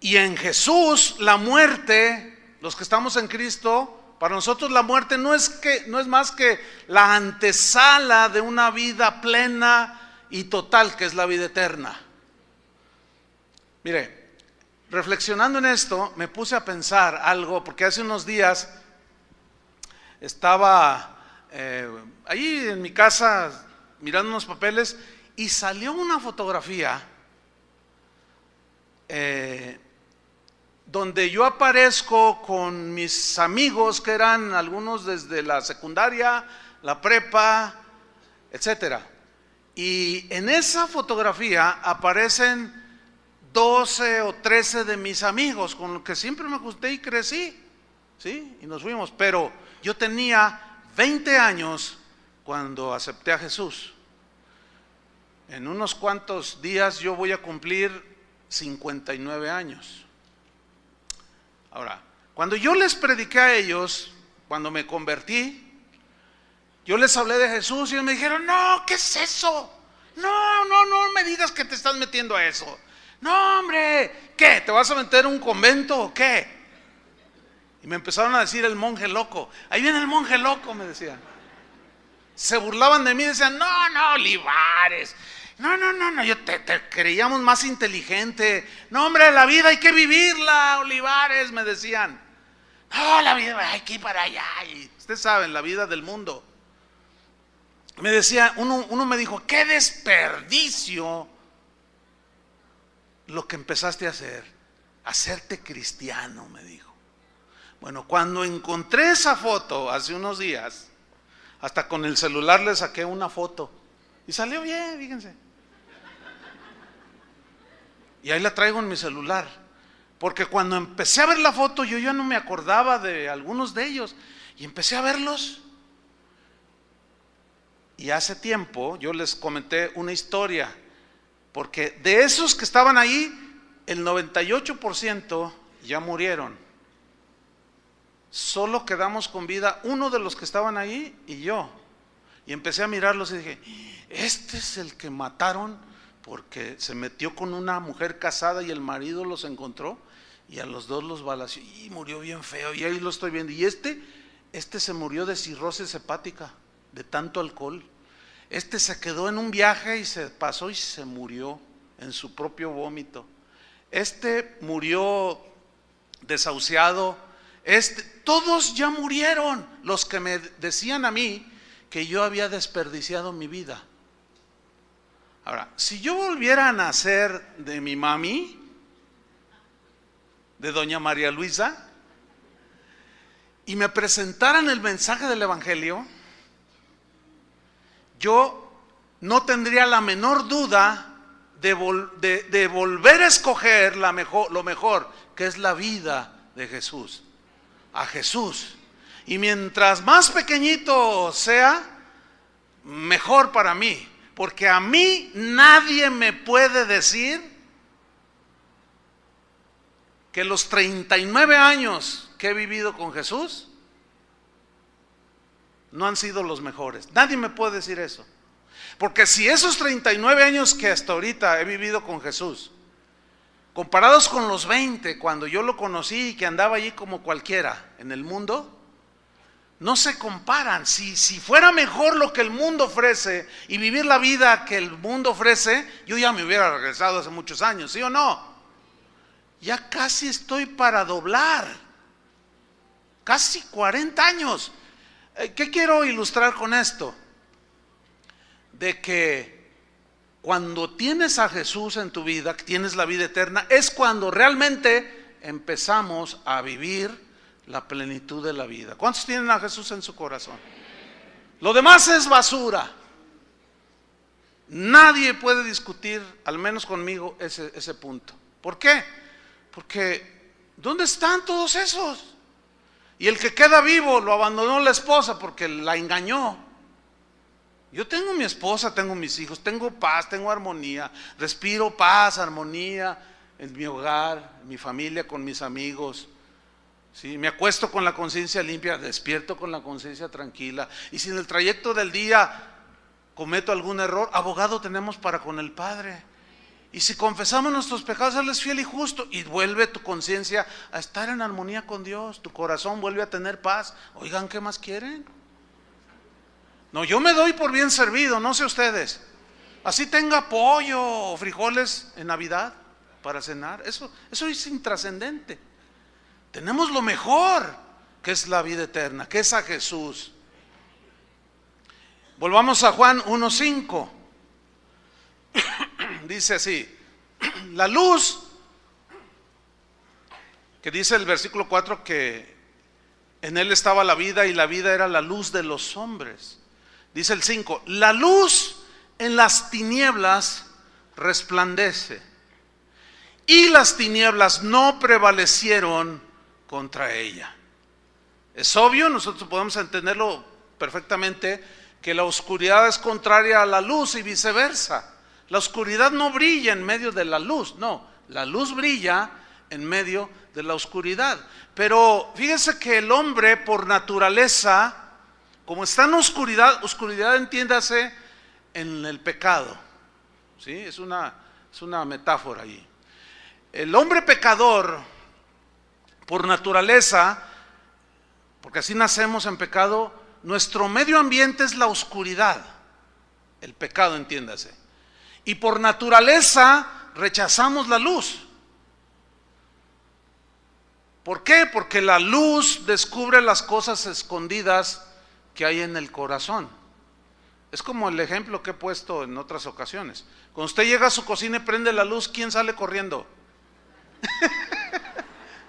Y en Jesús la muerte, los que estamos en Cristo, para nosotros la muerte no es más que la antesala de una vida plena y total, que es la vida eterna. Mire, reflexionando en esto, me puse a pensar algo, porque hace unos días estaba ahí en mi casa mirando unos papeles y salió una fotografía donde yo aparezco con mis amigos, que eran algunos desde la secundaria, la prepa, etcétera. Y en esa fotografía aparecen 12 o 13 de mis amigos con los que siempre me gusté y crecí, ¿sí? Y nos fuimos, pero yo tenía 20 años cuando acepté a Jesús. En unos cuantos días yo voy a cumplir 59 años. Ahora, cuando yo les prediqué a ellos, cuando me convertí, yo les hablé de Jesús y ellos me dijeron: no, ¿qué es eso? No me digas que te estás metiendo a eso. No, hombre, ¿qué? ¿Te vas a meter en un convento o qué? Y me empezaron a decir el monje loco. Ahí viene el monje loco, me decían. Se burlaban de mí y decían: no, Olivares. No, yo te creíamos más inteligente. No, hombre, la vida hay que vivirla, Olivares, me decían. No, la vida hay que ir para allá. Y ustedes saben, la vida del mundo. Me decía, uno me dijo: qué desperdicio lo que empezaste a hacer, hacerte cristiano, me dijo. Bueno, cuando encontré esa foto hace unos días, hasta con el celular le saqué una foto y salió bien, fíjense. Y ahí la traigo en mi celular, porque cuando empecé a ver la foto yo ya no me acordaba de algunos de ellos y empecé a verlos. Y hace tiempo yo les comenté una historia, porque de esos que estaban ahí, el 98% ya murieron. Solo quedamos con vida uno de los que estaban ahí y yo. Y empecé a mirarlos y dije: este es el que mataron porque se metió con una mujer casada y el marido los encontró y a los dos los balaceó y murió bien feo. Y ahí lo estoy viendo. Y este se murió de cirrosis hepática, de tanto alcohol. Este se quedó en un viaje y se pasó y se murió en su propio vómito. Este murió desahuciado. Todos ya murieron, los que me decían a mí que yo había desperdiciado mi vida. Ahora, si yo volviera a nacer de mi mami, de doña María Luisa, y me presentaran el mensaje del Evangelio, yo no tendría la menor duda de volver a escoger lo mejor, que es la vida de Jesús, a Jesús. Y mientras más pequeñito sea, mejor para mí, porque a mí nadie me puede decir que los 39 años que he vivido con Jesús no han sido los mejores. Nadie me puede decir eso, porque si esos 39 años que hasta ahorita he vivido con Jesús, comparados con los 20 cuando yo lo conocí y que andaba allí como cualquiera en el mundo, no se comparan. Si fuera mejor lo que el mundo ofrece y vivir la vida que el mundo ofrece, yo ya me hubiera regresado hace muchos años, ¿sí o no? Ya casi estoy para doblar, casi 40 años. ¿Qué quiero ilustrar con esto? De que cuando tienes a Jesús en tu vida, que tienes la vida eterna, es cuando realmente empezamos a vivir la plenitud de la vida. ¿Cuántos tienen a Jesús en su corazón? Lo demás es basura. Nadie puede discutir, al menos conmigo, ese punto. ¿Por qué? Porque ¿dónde están todos esos? Y el que queda vivo lo abandonó la esposa porque la engañó. Yo tengo mi esposa, tengo mis hijos, tengo paz, tengo armonía, respiro paz, armonía en mi hogar, en mi familia, con mis amigos. ¿Sí? Me acuesto con la conciencia limpia, despierto con la conciencia tranquila. Y si en el trayecto del día cometo algún error, abogado tenemos para con el Padre. Y si confesamos nuestros pecados, Él es fiel y justo, y vuelve tu conciencia a estar en armonía con Dios. Tu corazón vuelve a tener paz. Oigan, ¿qué más quieren? No, yo me doy por bien servido, no sé ustedes. Así tenga pollo o frijoles en Navidad para cenar, eso es intrascendente. Tenemos lo mejor, que es la vida eterna, que es a Jesús. Volvamos a Juan 1:5. Dice así: la luz, que dice el versículo 4 que en Él estaba la vida y la vida era la luz de los hombres. Dice el 5: la luz en las tinieblas resplandece, y las tinieblas no prevalecieron contra ella. Es obvio, nosotros podemos entenderlo perfectamente, que la oscuridad es contraria a la luz y viceversa. La oscuridad no brilla en medio de la luz, no, la luz brilla en medio de la oscuridad. Pero fíjense que el hombre por naturaleza, como está en oscuridad entiéndase en el pecado, ¿sí? Es una metáfora ahí. El hombre pecador, por naturaleza, porque así nacemos en pecado, nuestro medio ambiente es la oscuridad, el pecado, entiéndase. Y por naturaleza rechazamos la luz. ¿Por qué? Porque la luz descubre las cosas escondidas que hay en el corazón. Es como el ejemplo que he puesto en otras ocasiones. Cuando usted llega a su cocina y prende la luz, ¿quién sale corriendo?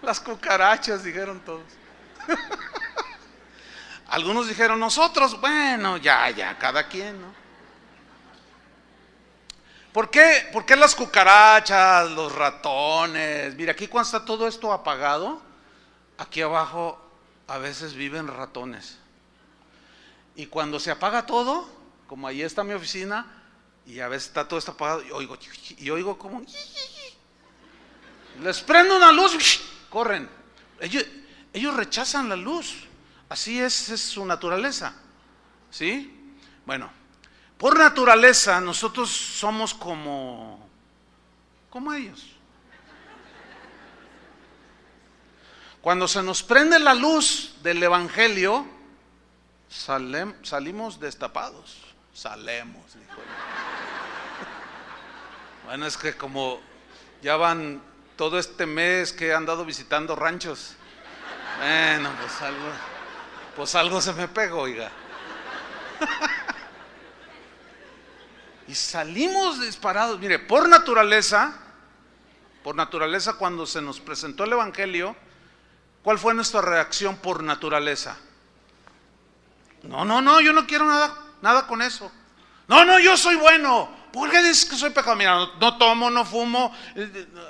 Las cucarachas, dijeron todos. Algunos dijeron nosotros. Bueno, ya, cada quien, ¿no? ¿Por qué las cucarachas, los ratones? Mira, aquí cuando está todo esto apagado, aquí abajo a veces viven ratones. Y cuando se apaga todo, como ahí está mi oficina, y a veces está todo esto apagado, y oigo como... Les prendo una luz, corren. Ellos rechazan la luz. Así es su naturaleza. ¿Sí? Bueno, por naturaleza nosotros somos como ellos. Cuando se nos prende la luz del Evangelio, salimos destapados. Salemos, dijo. Bueno, es que como ya van todo este mes que he andado visitando ranchos, bueno, pues algo se me pegó, oiga. Y salimos disparados. Mire, por naturaleza, cuando se nos presentó el Evangelio, ¿cuál fue nuestra reacción por naturaleza? No, yo no quiero nada con eso. No, yo soy bueno. ¿Por qué dices que soy pecador? Mira, no tomo, no fumo.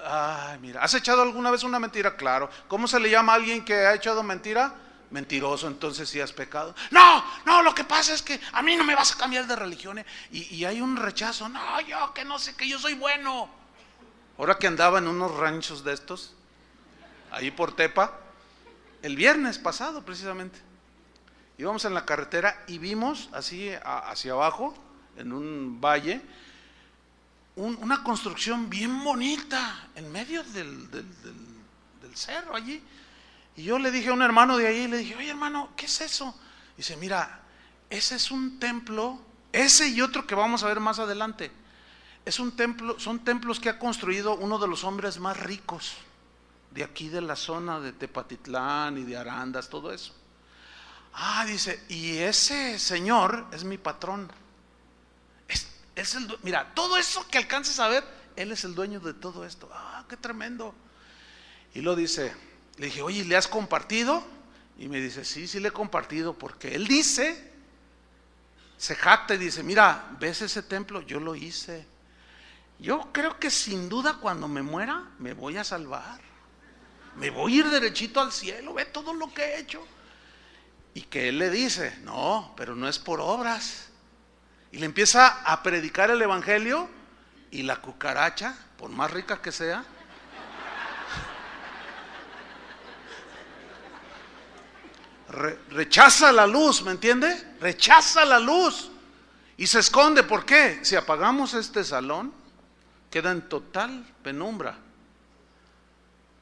Ay, mira, ¿has echado alguna vez una mentira? Claro. ¿Cómo se le llama a alguien que ha echado mentira? Mentiroso. Entonces sí has pecado. No, lo que pasa es que a mí no me vas a cambiar de religión. Y hay un rechazo. No, yo que no sé, que yo soy bueno. Ahora que andaba en unos ranchos de estos, ahí por Tepa, el viernes pasado precisamente, íbamos en la carretera y vimos así hacia abajo, en un valle, una construcción bien bonita en medio del cerro allí. Y yo le dije a un hermano de ahí, le dije, oye hermano, ¿qué es eso? Y dice, mira, ese es un templo, ese y otro que vamos a ver más adelante. Es un templo, son templos que ha construido uno de los hombres más ricos de aquí de la zona de Tepatitlán y de Arandas, todo eso. Dice, y ese señor es mi patrón. Mira, todo eso que alcances a ver, Él es el dueño de todo esto. Qué tremendo. Y lo dice, le dije, oye, ¿le has compartido? Y me dice, sí le he compartido, porque Él dice, se jacta y dice, mira, ¿ves ese templo? Yo lo hice. Yo creo que sin duda cuando me muera me voy a salvar. Me voy a ir derechito al cielo, ve todo lo que he hecho. Y que Él le dice, no, pero no es por obras. Y le empieza a predicar el evangelio, y la cucaracha, por más rica que sea, rechaza la luz, ¿me entiende? Rechaza la luz y se esconde. ¿Por qué? Si apagamos este salón, queda en total penumbra,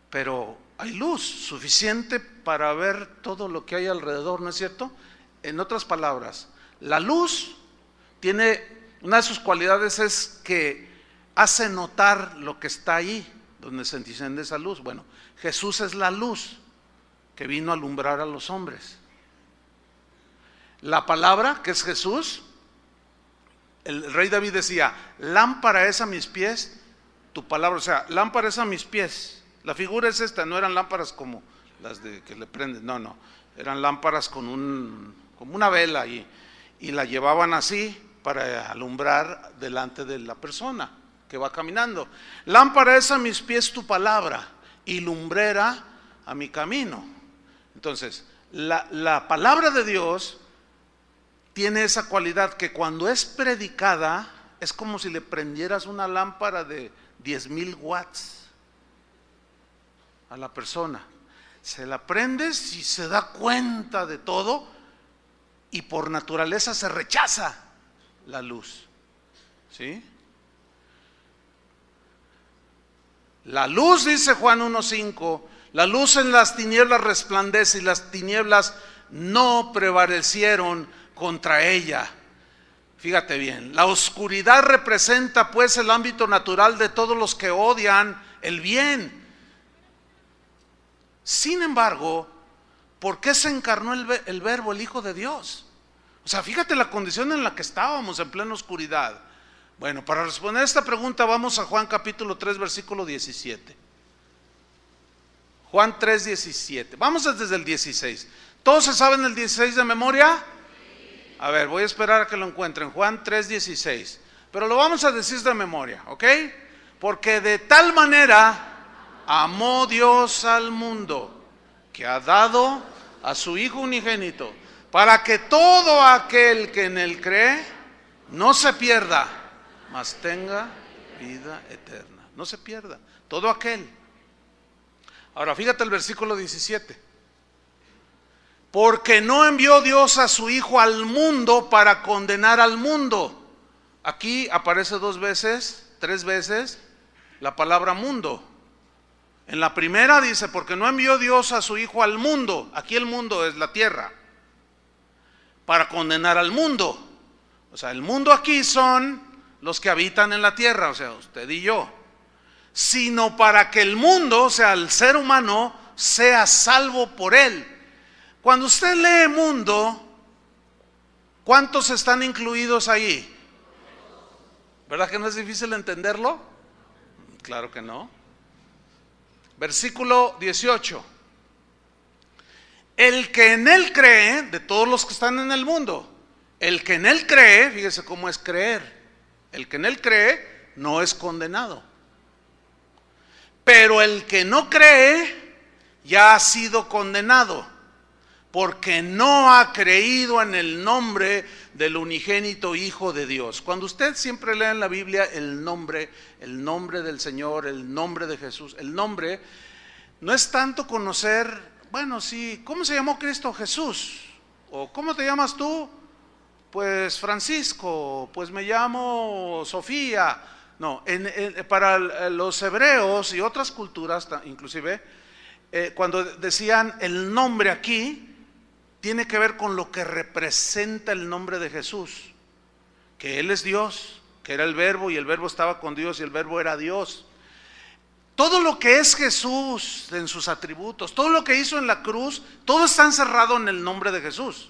pero hay luz suficiente para ver todo lo que hay alrededor, ¿no es cierto? En otras palabras, la luz tiene, una de sus cualidades es que hace notar lo que está ahí, donde se enciende esa luz. Bueno, Jesús es la luz que vino a alumbrar a los hombres. La palabra, que es Jesús, el rey David decía, lámpara es a mis pies tu palabra. O sea, lámpara es a mis pies. La figura es esta, no eran lámparas como las de que le prenden, no, eran lámparas como una vela, y la llevaban así para alumbrar delante de la persona que va caminando. Lámpara es a mis pies tu palabra y lumbrera a mi camino. Entonces, la palabra de Dios tiene esa cualidad que cuando es predicada es como si le prendieras una lámpara de 10,000 watts a la persona. Se la prendes y se da cuenta de todo, y por naturaleza se rechaza la luz. ¿Sí? La luz, dice Juan 1:5, la luz en las tinieblas resplandece, y las tinieblas no prevalecieron contra ella. Fíjate bien, la oscuridad representa pues el ámbito natural de todos los que odian el bien. Sin embargo, ¿por qué se encarnó el Verbo, el Hijo de Dios? O sea, fíjate la condición en la que estábamos, en plena oscuridad. Bueno, para responder a esta pregunta vamos a Juan capítulo 3, versículo 17. Juan 3, 17. Vamos desde el 16. ¿Todos se saben el 16 de memoria? A ver, voy a esperar a que lo encuentren. Juan 3, 16. Pero lo vamos a decir de memoria, ¿ok? Porque de tal manera amó Dios al mundo, que ha dado a su Hijo unigénito, para que todo aquel que en Él cree no se pierda, mas tenga vida eterna. No se pierda, todo aquel. Ahora fíjate el versículo 17. Porque no envió Dios a su Hijo al mundo para condenar al mundo. Aquí aparece 3 veces la palabra mundo. En la primera dice, porque no envió Dios a su Hijo al mundo. Aquí el mundo es la tierra, para condenar al mundo. O sea, el mundo aquí son los que habitan en la tierra, o sea, usted y yo. Sino para que el mundo, o sea, el ser humano, sea salvo por él. Cuando usted lee mundo, ¿cuántos están incluidos ahí? ¿Verdad que no es difícil entenderlo? Claro que no. Versículo 18. El que en Él cree, de todos los que están en el mundo, el que en Él cree, fíjese cómo es creer. El que en Él cree no es condenado. Pero el que no cree ya ha sido condenado, porque no ha creído en el nombre del unigénito Hijo de Dios. Cuando usted siempre lee en la Biblia el nombre del Señor, el nombre de Jesús, el nombre no es tanto conocer, bueno, sí, ¿cómo se llamó Cristo? Jesús. ¿O cómo te llamas tú? Pues Francisco. Pues me llamo Sofía. No, para los hebreos y otras culturas, inclusive, cuando decían el nombre aquí, tiene que ver con lo que representa el nombre de Jesús, que Él es Dios, que era el Verbo, y el Verbo estaba con Dios, y el Verbo era Dios. Todo lo que es Jesús en sus atributos, todo lo que hizo en la cruz, todo está encerrado en el nombre de Jesús.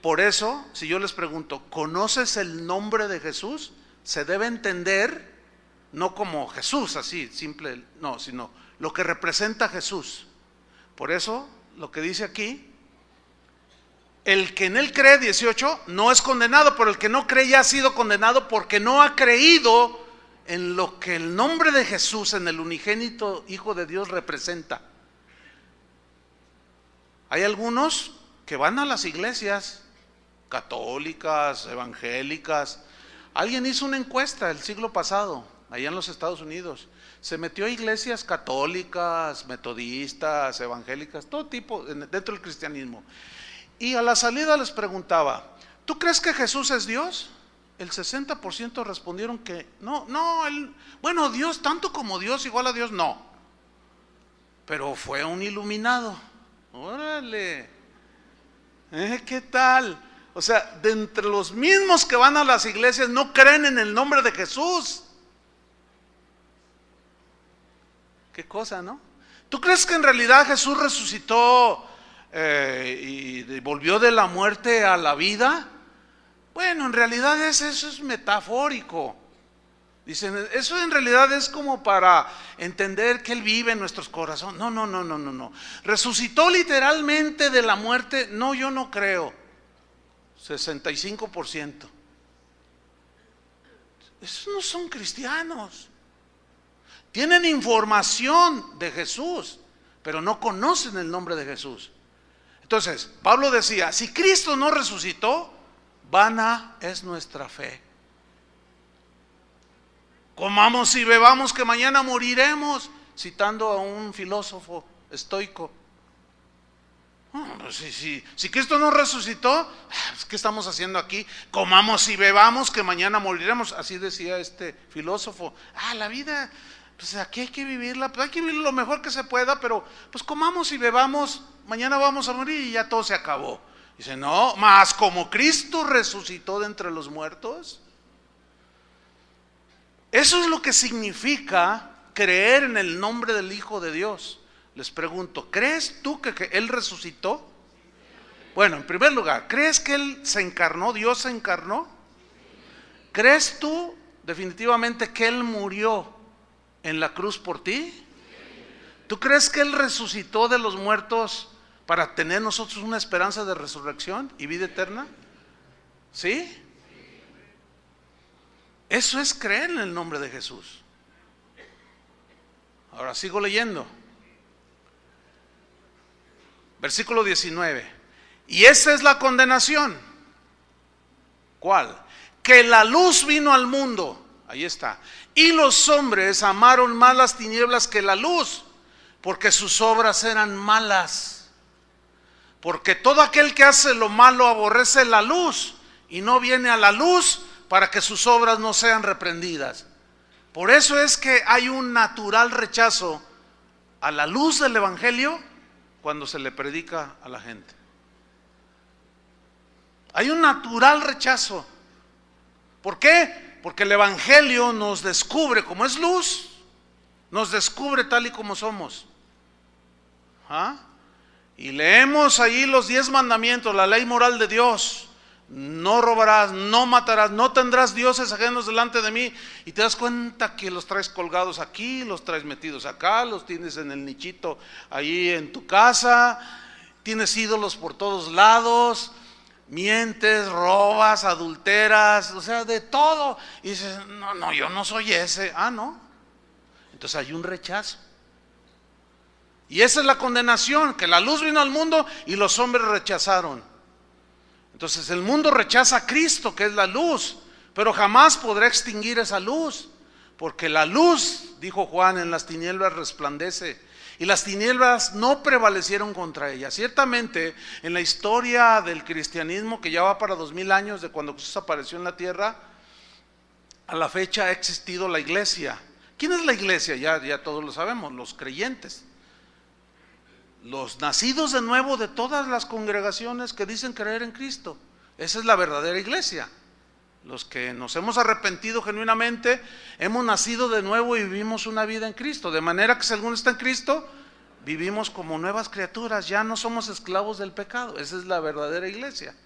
Por eso, si yo les pregunto, ¿conoces el nombre de Jesús? Se debe entender, no como Jesús, así, simple, no, sino lo que representa Jesús. Por eso, lo que dice aquí, el que en él cree, 18, no es condenado, pero el que no cree ya ha sido condenado porque no ha creído en lo que el nombre de Jesús, en el unigénito Hijo de Dios, representa. Hay algunos que van a las iglesias católicas, evangélicas. Alguien hizo una encuesta el siglo pasado, allá en los Estados Unidos. Se metió a iglesias católicas, metodistas, evangélicas, todo tipo, dentro del cristianismo. Y a la salida les preguntaba, ¿tú crees que Jesús es Dios? El 60% respondieron que no, bueno, Dios, tanto como Dios, igual a Dios, no. Pero fue un iluminado. Órale, ¿qué tal? O sea, de entre los mismos que van a las iglesias no creen en el nombre de Jesús. Qué cosa, ¿no? ¿Tú crees que en realidad Jesús resucitó y volvió de la muerte a la vida? Bueno, en realidad eso es metafórico. Dicen, eso en realidad es como para entender que Él vive en nuestros corazones. No. ¿Resucitó literalmente de la muerte? No, yo no creo. 65%. Esos no son cristianos. Tienen información de Jesús, pero no conocen el nombre de Jesús. Entonces, Pablo decía, si Cristo no resucitó, vana es nuestra fe. Comamos y bebamos que mañana moriremos, citando a un filósofo estoico. Pues si Cristo no resucitó, ¿qué estamos haciendo aquí? Comamos y bebamos que mañana moriremos, así decía este filósofo. La vida, pues aquí hay que vivirla, pues hay que vivir lo mejor que se pueda, pero pues comamos y bebamos, mañana vamos a morir y ya todo se acabó. Dice, no, más como Cristo resucitó de entre los muertos. Eso es lo que significa creer en el nombre del Hijo de Dios. Les pregunto, ¿crees tú que Él resucitó? Bueno, en primer lugar, ¿crees que Él se encarnó, Dios se encarnó? ¿Crees tú definitivamente que Él murió en la cruz por ti? ¿Tú crees que Él resucitó de los muertos para tener nosotros una esperanza de resurrección y vida eterna? ¿Sí? Eso es creer en el nombre de Jesús. Ahora sigo leyendo. Versículo 19. Y esa es la condenación. ¿Cuál? Que la luz vino al mundo. Ahí está. Y los hombres amaron más las tinieblas que la luz, porque sus obras eran malas. Porque todo aquel que hace lo malo aborrece la luz y no viene a la luz para que sus obras no sean reprendidas. Por eso es que hay un natural rechazo a la luz del evangelio cuando se le predica a la gente. Hay un natural rechazo. ¿Por qué? Porque el evangelio nos descubre como es luz, nos descubre tal y como somos. Y leemos ahí los 10 mandamientos, la ley moral de Dios. No robarás, no matarás, no tendrás dioses ajenos delante de mí. Y te das cuenta que los traes colgados aquí, los traes metidos acá, los tienes en el nichito ahí en tu casa. Tienes ídolos por todos lados, mientes, robas, adulteras, o sea, de todo. Y dices, no, yo no soy ese. No. Entonces hay un rechazo. Y esa es la condenación, que la luz vino al mundo y los hombres rechazaron. Entonces el mundo rechaza a Cristo, que es la luz, pero jamás podrá extinguir esa luz, porque la luz, dijo Juan, en las tinieblas resplandece, y las tinieblas no prevalecieron contra ella. Ciertamente, en la historia del cristianismo, que ya va para 2000 años de cuando Jesús apareció en la tierra, a la fecha ha existido la iglesia. ¿Quién es la iglesia? Ya todos lo sabemos, los creyentes. Los nacidos de nuevo de todas las congregaciones que dicen creer en Cristo. Esa es la verdadera iglesia. Los que nos hemos arrepentido genuinamente, hemos nacido de nuevo y vivimos una vida en Cristo. De manera que si alguno está en Cristo, vivimos como nuevas criaturas, ya no somos esclavos del pecado. Esa es la verdadera iglesia.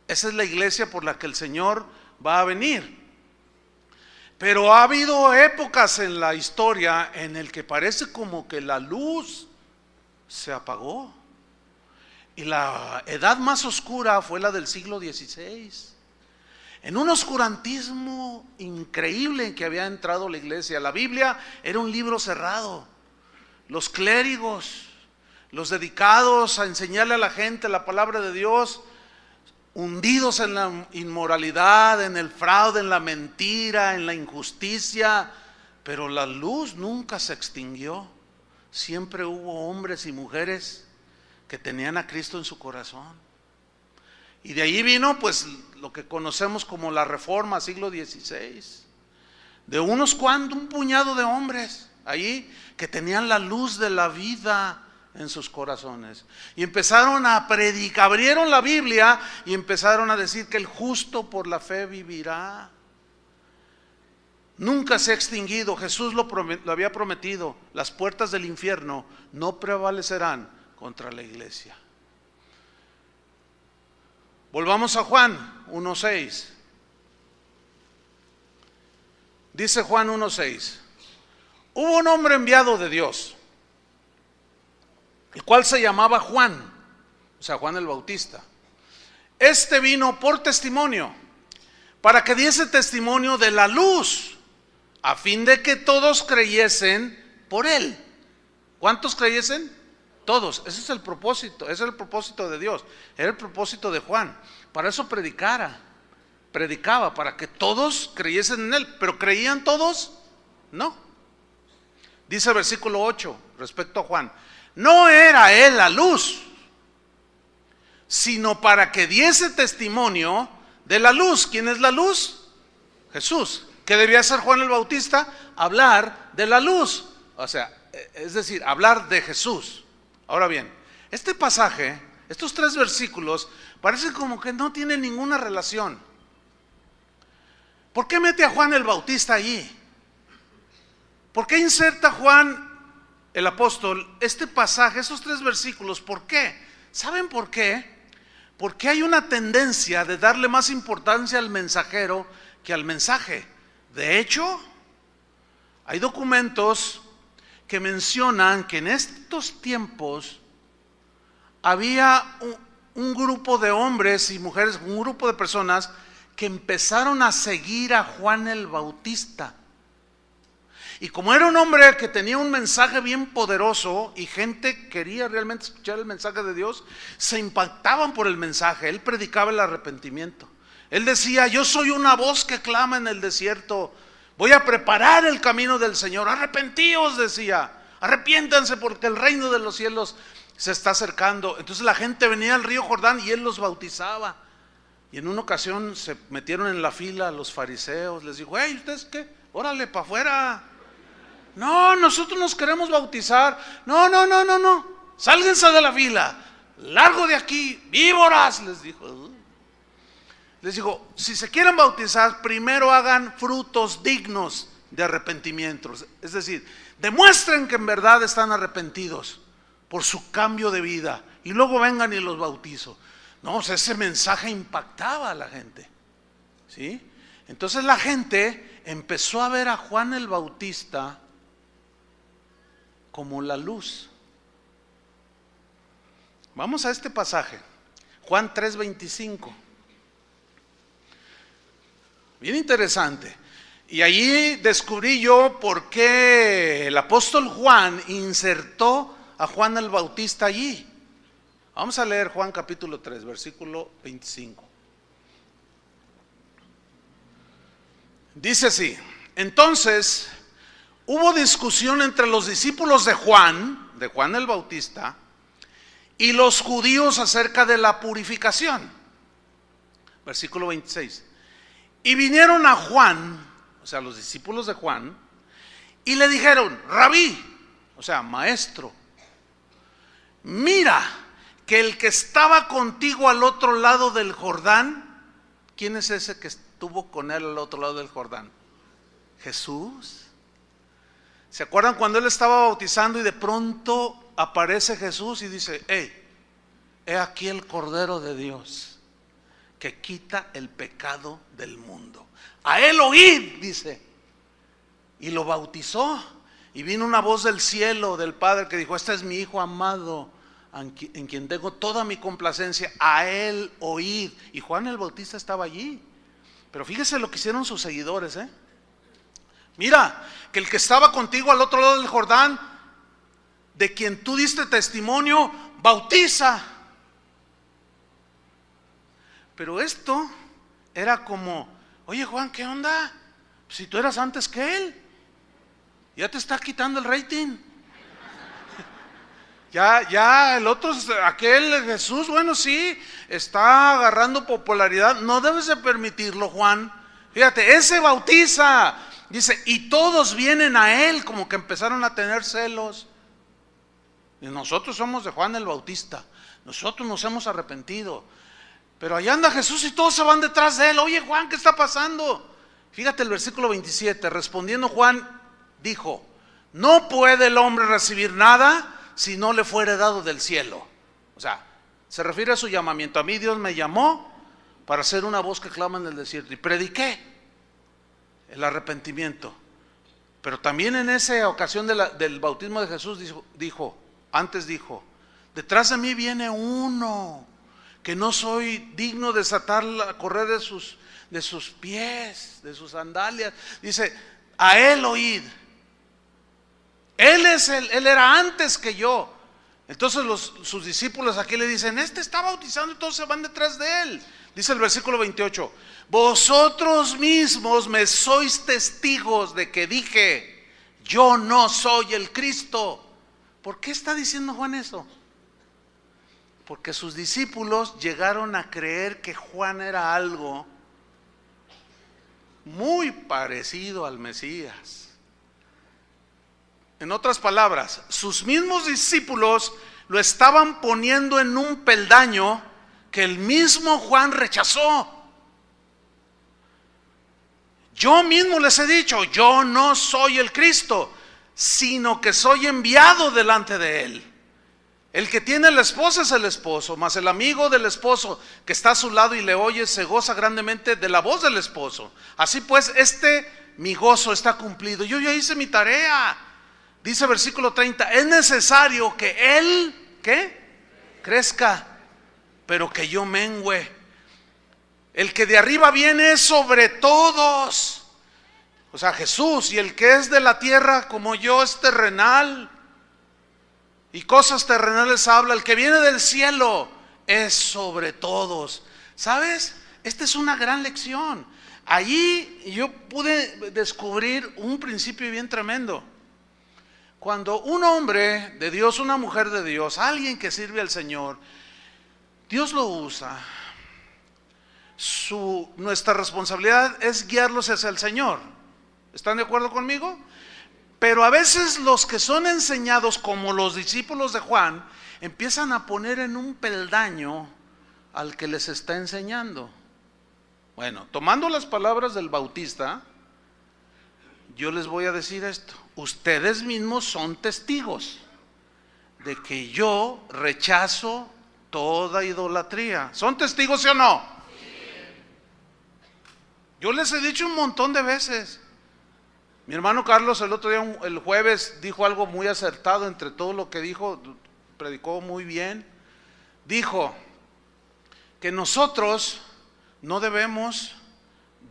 Esa es la iglesia por la que el Señor va a venir. Pero ha habido épocas en la historia en el que parece como que la luz se apagó. Y la edad más oscura fue la del siglo XVI. En un oscurantismo increíble en que había entrado la iglesia. La Biblia era un libro cerrado. Los clérigos, los dedicados a enseñarle a la gente la palabra de Dios, hundidos en la inmoralidad, en el fraude, en la mentira, en la injusticia, pero la luz nunca se extinguió. Siempre hubo hombres y mujeres que tenían a Cristo en su corazón. Y de ahí vino pues lo que conocemos como la Reforma, siglo XVI, de un puñado de hombres allí que tenían la luz de la vida en sus corazones, y empezaron a predicar, abrieron la Biblia y empezaron a decir que el justo por la fe vivirá. Nunca se ha extinguido. Jesús lo había prometido: las puertas del infierno no prevalecerán contra la iglesia. Volvamos a Juan 1:6. Dice Juan 1:6: hubo un hombre enviado de Dios, el cual se llamaba Juan, o sea, Juan el Bautista. Este vino por testimonio, para que diese testimonio de la luz, a fin de que todos creyesen por él. ¿Cuántos creyesen? Todos. Ese es el propósito, ese es el propósito de Dios, era el propósito de Juan. Para eso predicaba, para que todos creyesen en él. ¿Pero creían todos? No. Dice el versículo 8 respecto a Juan: no era él la luz, sino para que diese testimonio de la luz. ¿Quién es la luz? Jesús. ¿Qué debía hacer Juan el Bautista? Hablar de la luz, o sea, es decir, hablar de Jesús. Ahora bien, este pasaje, estos 3 versículos, parece como que no tienen ninguna relación. ¿Por qué mete a Juan el Bautista allí? ¿Por qué inserta Juan el apóstol este pasaje, esos 3 versículos? ¿Por qué? ¿Saben por qué? Porque hay una tendencia de darle más importancia al mensajero que al mensaje. De hecho, hay documentos que mencionan que en estos tiempos había un grupo de hombres y mujeres, un grupo de personas que empezaron a seguir a Juan el Bautista. Y como era un hombre que tenía un mensaje bien poderoso y gente quería realmente escuchar el mensaje de Dios, se impactaban por el mensaje. Él predicaba el arrepentimiento. Él decía: yo soy una voz que clama en el desierto, voy a preparar el camino del Señor. Arrepentíos, decía, arrepiéntanse porque el reino de los cielos se está acercando. Entonces la gente venía al río Jordán y él los bautizaba. Y en una ocasión se metieron en la fila los fariseos. Les dijo: hey, ¿ustedes qué? Órale, para afuera. No, nosotros nos queremos bautizar. No, sálganse de la fila, largo de aquí, víboras, les dijo. Les dijo: si se quieren bautizar, primero hagan frutos dignos de arrepentimiento. Es decir, demuestren que en verdad están arrepentidos por su cambio de vida, y luego vengan y los bautizo. No, o sea, ese mensaje impactaba a la gente, ¿sí? Entonces la gente empezó a ver a Juan el Bautista como la luz. Vamos a este pasaje, Juan 3:25. Bien interesante. Y allí descubrí yo por qué el apóstol Juan insertó a Juan el Bautista allí. Vamos a leer Juan capítulo 3, versículo 25. Dice así: entonces hubo discusión entre los discípulos de Juan el Bautista, y los judíos acerca de la purificación. Versículo 26. Y vinieron a Juan, o sea, los discípulos de Juan, y le dijeron: Rabí, o sea, maestro, mira que el que estaba contigo al otro lado del Jordán. ¿Quién es ese que estuvo con él al otro lado del Jordán? Jesús. ¿Se acuerdan cuando él estaba bautizando y de pronto aparece Jesús y dice: hey, he aquí el Cordero de Dios que quita el pecado del mundo. A él oíd, dice. Y lo bautizó. Y vino una voz del cielo, del Padre, que dijo: este es mi Hijo amado, en quien tengo toda mi complacencia. A él oíd. Y Juan el Bautista estaba allí. Pero fíjese lo que hicieron sus seguidores, Mira, que el que estaba contigo al otro lado del Jordán, de quien tú diste testimonio, bautiza. Pero esto era como: oye Juan, ¿qué onda? Si tú eras antes que él, ya te está quitando el rating. Ya el otro, aquel Jesús, bueno, sí, está agarrando popularidad. No debes de permitirlo, Juan. Fíjate, ese bautiza. Dice, y todos vienen a él, como que empezaron a tener celos. Y nosotros somos de Juan el Bautista, nosotros nos hemos arrepentido. Pero allá anda Jesús y todos se van detrás de él. Oye Juan, ¿qué está pasando? Fíjate el versículo 27, respondiendo Juan, dijo: no puede el hombre recibir nada si no le fuere dado del cielo. O sea, se refiere a su llamamiento. A mí Dios me llamó para ser una voz que clama en el desierto, y prediqué el arrepentimiento. Pero también en esa ocasión del bautismo de Jesús antes dijo: detrás de mí viene uno que no soy digno de desatar la correa de sus pies, de sus sandalias. Dice, a él oíd. Él era antes que yo. Entonces sus discípulos aquí le dicen: este está bautizando y todos se van detrás de él. Dice el versículo 28, vosotros mismos me sois testigos de que dije: yo no soy el Cristo. ¿Por qué está diciendo Juan eso? Porque sus discípulos llegaron a creer que Juan era algo muy parecido al Mesías. En otras palabras, sus mismos discípulos lo estaban poniendo en un peldaño que el mismo Juan rechazó. Yo mismo les he dicho: yo no soy el Cristo, sino que soy enviado delante de él. El que tiene la esposa es el esposo, mas el amigo del esposo que está a su lado y le oye se goza grandemente de la voz del esposo. Así pues, mi gozo está cumplido. Yo ya hice mi tarea. Dice versículo 30, es necesario que él, ¿qué? Crezca, pero que yo mengüe. El que de arriba viene es sobre todos, o sea, Jesús, y el que es de la tierra como yo es terrenal, y cosas terrenales habla. El que viene del cielo es sobre todos. ¿Sabes? Esta es una gran lección. Allí yo pude descubrir un principio bien tremendo. Cuando un hombre de Dios, una mujer de Dios, alguien que sirve al Señor, Dios lo usa. Nuestra responsabilidad es guiarlos hacia el Señor. ¿Están de acuerdo conmigo? Pero a veces los que son enseñados, como los discípulos de Juan, empiezan a poner en un peldaño al que les está enseñando. Bueno, tomando las palabras del Bautista, yo les voy a decir esto: ustedes mismos son testigos de que yo rechazo toda idolatría. ¿Son testigos, sí o no? Sí. Yo les he dicho un montón de veces. Mi hermano Carlos el otro día, el jueves, dijo algo muy acertado entre todo lo que dijo, predicó muy bien. Dijo que nosotros no debemos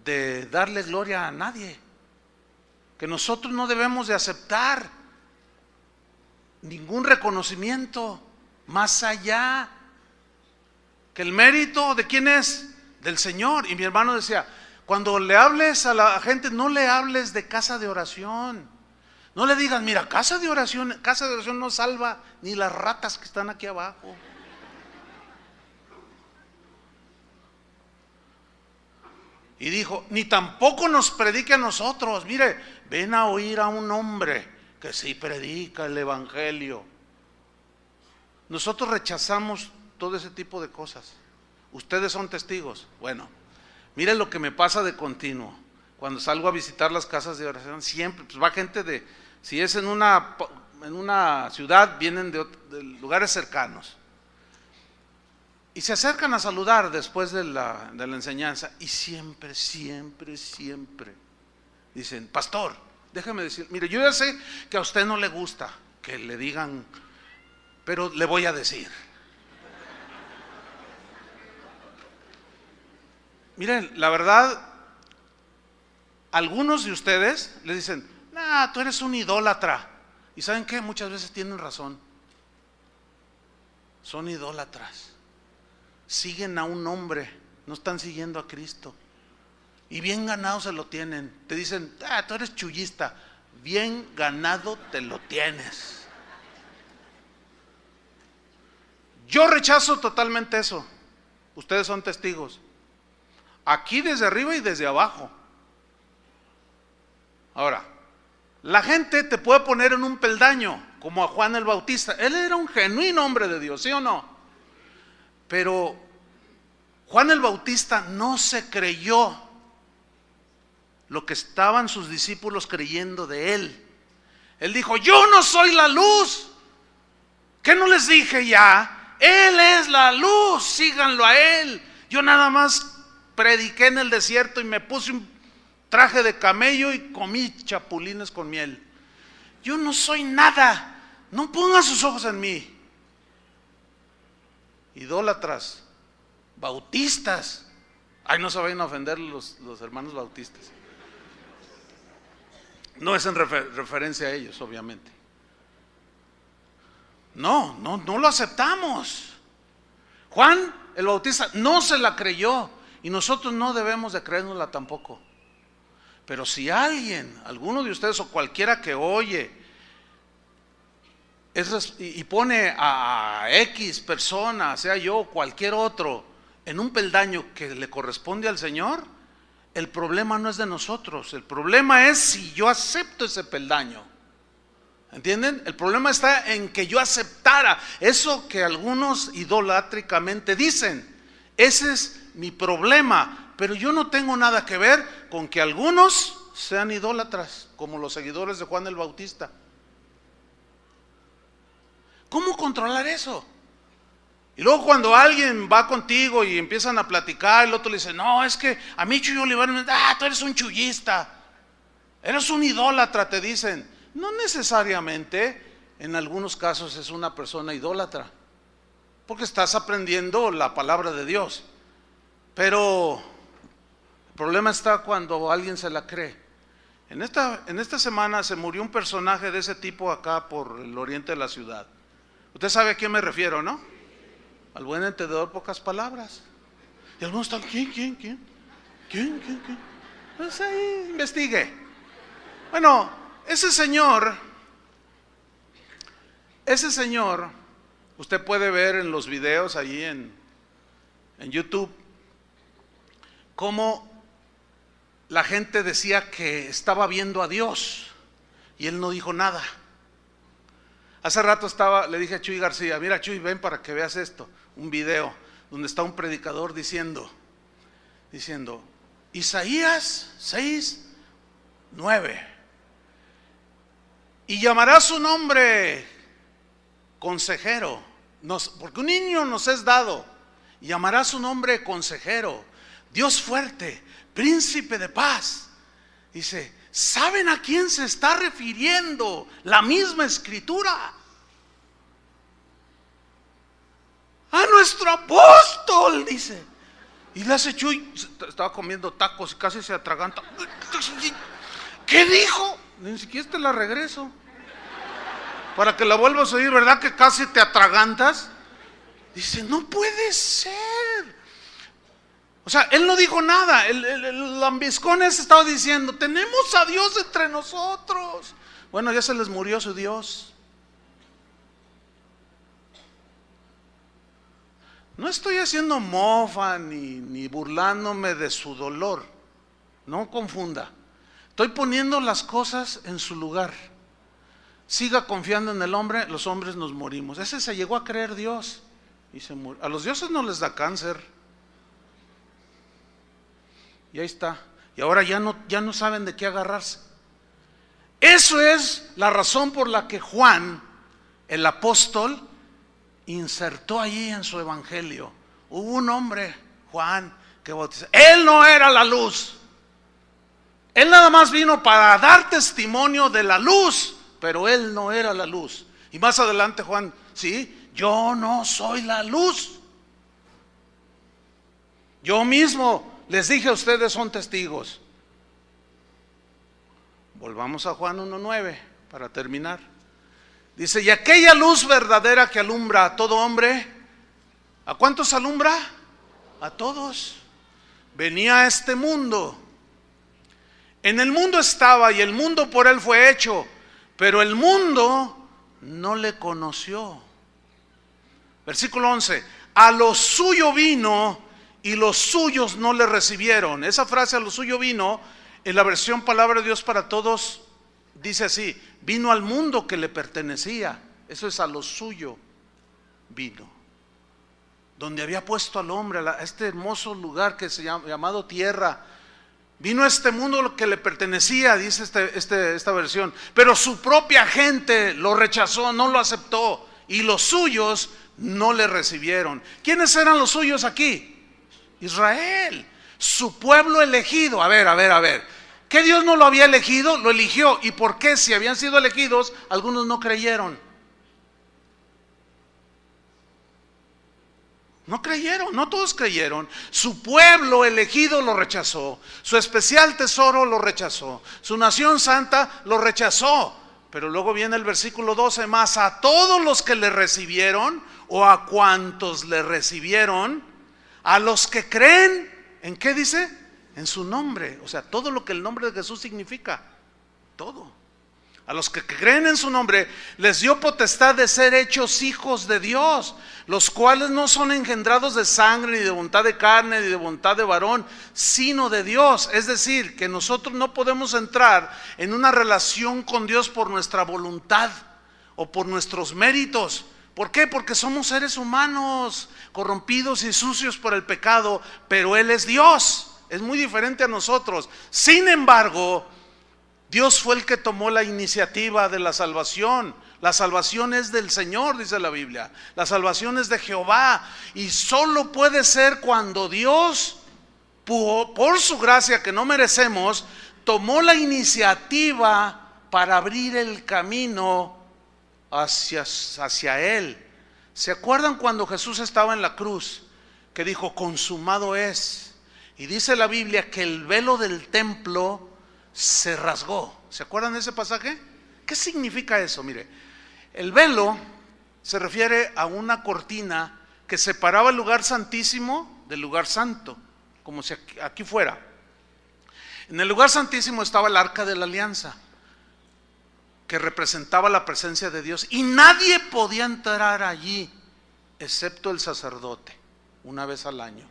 de darle gloria a nadie, que nosotros no debemos de aceptar ningún reconocimiento más allá, que el mérito ¿de quién es? Del Señor. Y mi hermano decía: cuando le hables a la gente, no le hables de casa de oración. No le digas: mira, casa de oración no salva ni las ratas que están aquí abajo. Y dijo: ni tampoco nos predique a nosotros. Mire, ven a oír a un hombre que sí predica el evangelio. Nosotros rechazamos todo ese tipo de cosas. Ustedes son testigos. Bueno, miren lo que me pasa de continuo. Cuando salgo a visitar las casas de oración, siempre pues va gente si es en una ciudad, vienen de lugares cercanos. Y se acercan a saludar después de la enseñanza. Y siempre dicen: pastor, déjeme decir, mire, yo ya sé que a usted no le gusta que le digan, pero le voy a decir. Miren, la verdad, algunos de ustedes le dicen: nah, tú eres un idólatra. ¿Y saben qué? Muchas veces tienen razón. Son idólatras. Siguen a un hombre, no están siguiendo a Cristo. Y bien ganado se lo tienen. Te dicen: ah, tú eres chullista. Bien ganado te lo tienes. Yo rechazo totalmente eso. Ustedes son testigos. Aquí desde arriba y desde abajo. Ahora, la gente te puede poner en un peldaño, como a Juan el Bautista. Él era un genuino hombre de Dios, ¿sí o no? Pero Juan el Bautista no se creyó lo que estaban sus discípulos creyendo de él. Él dijo: yo no soy la luz. ¿Qué no les dije ya? Él es la luz, síganlo a él. Yo nada más prediqué en el desierto y me puse un traje de camello y comí chapulines con miel. Yo no soy nada. No pongan sus ojos en mí. Idólatras, bautistas. Ay, no se vayan a ofender los hermanos bautistas. No es en referencia a ellos, obviamente. No lo aceptamos. Juan el Bautista no se la creyó y nosotros no debemos de creérnosla tampoco. Pero si alguno de ustedes o cualquiera que oye y pone a X persona, sea yo o cualquier otro, en un peldaño que le corresponde al Señor, el problema no es de nosotros. El problema es si yo acepto ese peldaño. ¿Entienden? El problema está en que yo aceptara eso que algunos idolátricamente dicen. Ese es mi problema. Pero yo no tengo nada que ver con que algunos sean idólatras, como los seguidores de Juan el Bautista. ¿Cómo controlar eso? Y luego cuando alguien va contigo y empiezan a platicar, el otro le dice: no, es que a mí Chuy Olivares, tú eres un chullista, eres un idólatra, te dicen. No necesariamente, en algunos casos es una persona idólatra, porque estás aprendiendo la palabra de Dios. Pero el problema está cuando alguien se la cree. En esta semana se murió un personaje de ese tipo acá por el oriente de la ciudad. Usted sabe a quién me refiero, ¿no? Al buen entendedor, pocas palabras. Y algunos están: ¿quién? Pues ahí investigue. Bueno, ese señor, usted puede ver en los videos allí en YouTube, cómo la gente decía que estaba viendo a Dios y él no dijo nada. Hace rato le dije a Chuy García: mira Chuy, ven para que veas esto, un video donde está un predicador diciendo Isaías 6:9, y llamará su nombre consejero, porque un niño nos es dado, y llamará su nombre consejero, Dios fuerte, príncipe de paz. Dice: ¿saben a quién se está refiriendo la misma escritura? A nuestro apóstol, dice. Y le hace Chuy, estaba comiendo tacos y casi se atraganta. ¿Qué dijo? Ni siquiera te la regreso para que la vuelvas a oír, ¿verdad que casi te atragantas? Dice: no puede ser. O sea, él no dijo nada. El lambiscón ese estaba diciendo: tenemos a Dios entre nosotros. Bueno, ya se les murió su Dios. No estoy haciendo mofa ni burlándome de su dolor. No confunda. Estoy poniendo las cosas en su lugar. Siga confiando en el hombre, los hombres nos morimos. Ese se llegó a creer Dios y se murió. A los dioses no les da cáncer. Y ahí está. Y ahora ya no saben de qué agarrarse. Eso es la razón por la que Juan, el apóstol, insertó allí en su evangelio hubo un hombre, Juan, que bautizó. Él no era la luz. Él nada más vino para dar testimonio de la luz, pero él no era la luz. Y más adelante Juan, sí, yo no soy la luz. Yo mismo les dije, ustedes son testigos. Volvamos a Juan 1:9 para terminar. Dice, y aquella luz verdadera que alumbra a todo hombre, ¿a cuántos alumbra? A todos. Venía a este mundo. En el mundo estaba y el mundo por él fue hecho, pero el mundo no le conoció. Versículo 11, a lo suyo vino y los suyos no le recibieron. Esa frase, a lo suyo vino, en la versión Palabra de Dios para Todos, dice así, vino al mundo que le pertenecía. Eso es, a lo suyo vino. Donde había puesto al hombre, a este hermoso lugar que se llama, llamado tierra. Vino a este mundo que le pertenecía, dice esta versión, pero su propia gente lo rechazó, no lo aceptó, y los suyos no le recibieron. ¿Quiénes eran los suyos aquí? Israel, su pueblo elegido. A ver, ¿qué Dios no lo había elegido? Lo eligió. ¿Y por qué? Si habían sido elegidos, algunos no creyeron. No creyeron, no todos creyeron. Su pueblo elegido lo rechazó. Su especial tesoro lo rechazó. Su nación santa lo rechazó. Pero luego viene el versículo 12, más a todos los que le recibieron, o a cuantos le recibieron, a los que creen, ¿en qué dice? En su nombre. O sea, todo lo que el nombre de Jesús significa. Todo. A los que creen en su nombre les dio potestad de ser hechos hijos de Dios, los cuales no son engendrados de sangre, ni de voluntad de carne, ni de voluntad de varón, sino de Dios. Es decir, que nosotros no podemos entrar en una relación con Dios por nuestra voluntad o por nuestros méritos. ¿Por qué? Porque somos seres humanos, corrompidos y sucios por el pecado, pero Él es Dios, es muy diferente a nosotros. Sin embargo, Dios fue el que tomó la iniciativa de la salvación. La salvación es del Señor, dice la Biblia. La salvación es de Jehová. Y solo puede ser cuando Dios, por su gracia que no merecemos, tomó la iniciativa para abrir el camino hacia Él. ¿Se acuerdan cuando Jesús estaba en la cruz? Que dijo, consumado es. Y dice la Biblia que el velo del templo se rasgó. ¿Se acuerdan de ese pasaje? ¿Qué significa eso? Mire, el velo se refiere a una cortina que separaba el lugar santísimo del lugar santo, como si aquí fuera. En el lugar santísimo estaba el arca de la alianza, que representaba la presencia de Dios, y nadie podía entrar allí excepto el sacerdote, una vez al año.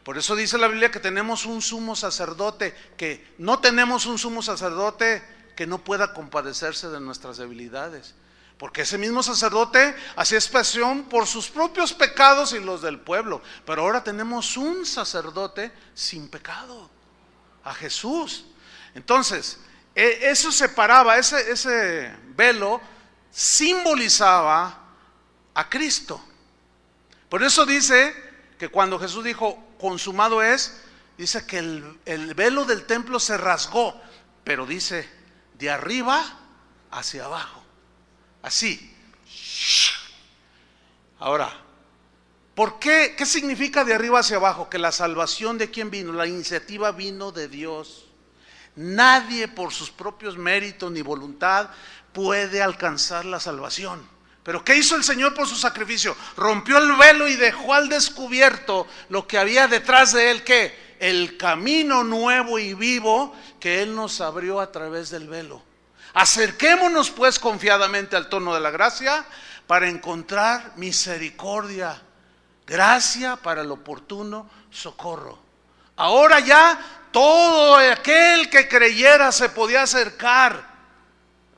Por eso dice la Biblia que tenemos un sumo sacerdote, que no tenemos un sumo sacerdote que no pueda compadecerse de nuestras debilidades. Porque ese mismo sacerdote hacía expiación por sus propios pecados y los del pueblo. Pero ahora tenemos un sacerdote sin pecado, a Jesús. Entonces, eso separaba, ese velo simbolizaba a Cristo. Por eso dice que cuando Jesús dijo, consumado es, dice que el velo del templo se rasgó, pero dice, de arriba hacia abajo, así. Ahora, ¿por qué? ¿Qué significa de arriba hacia abajo? Que la salvación, ¿de quién vino? La iniciativa vino de Dios. Nadie por sus propios méritos ni voluntad puede alcanzar la salvación. Pero ¿qué hizo el Señor por su sacrificio? Rompió el velo y dejó al descubierto lo que había detrás de Él. ¿Qué? El camino nuevo y vivo que Él nos abrió a través del velo. Acerquémonos pues confiadamente al trono de la gracia para encontrar misericordia, gracia para el oportuno socorro. Ahora ya todo aquel que creyera se podía acercar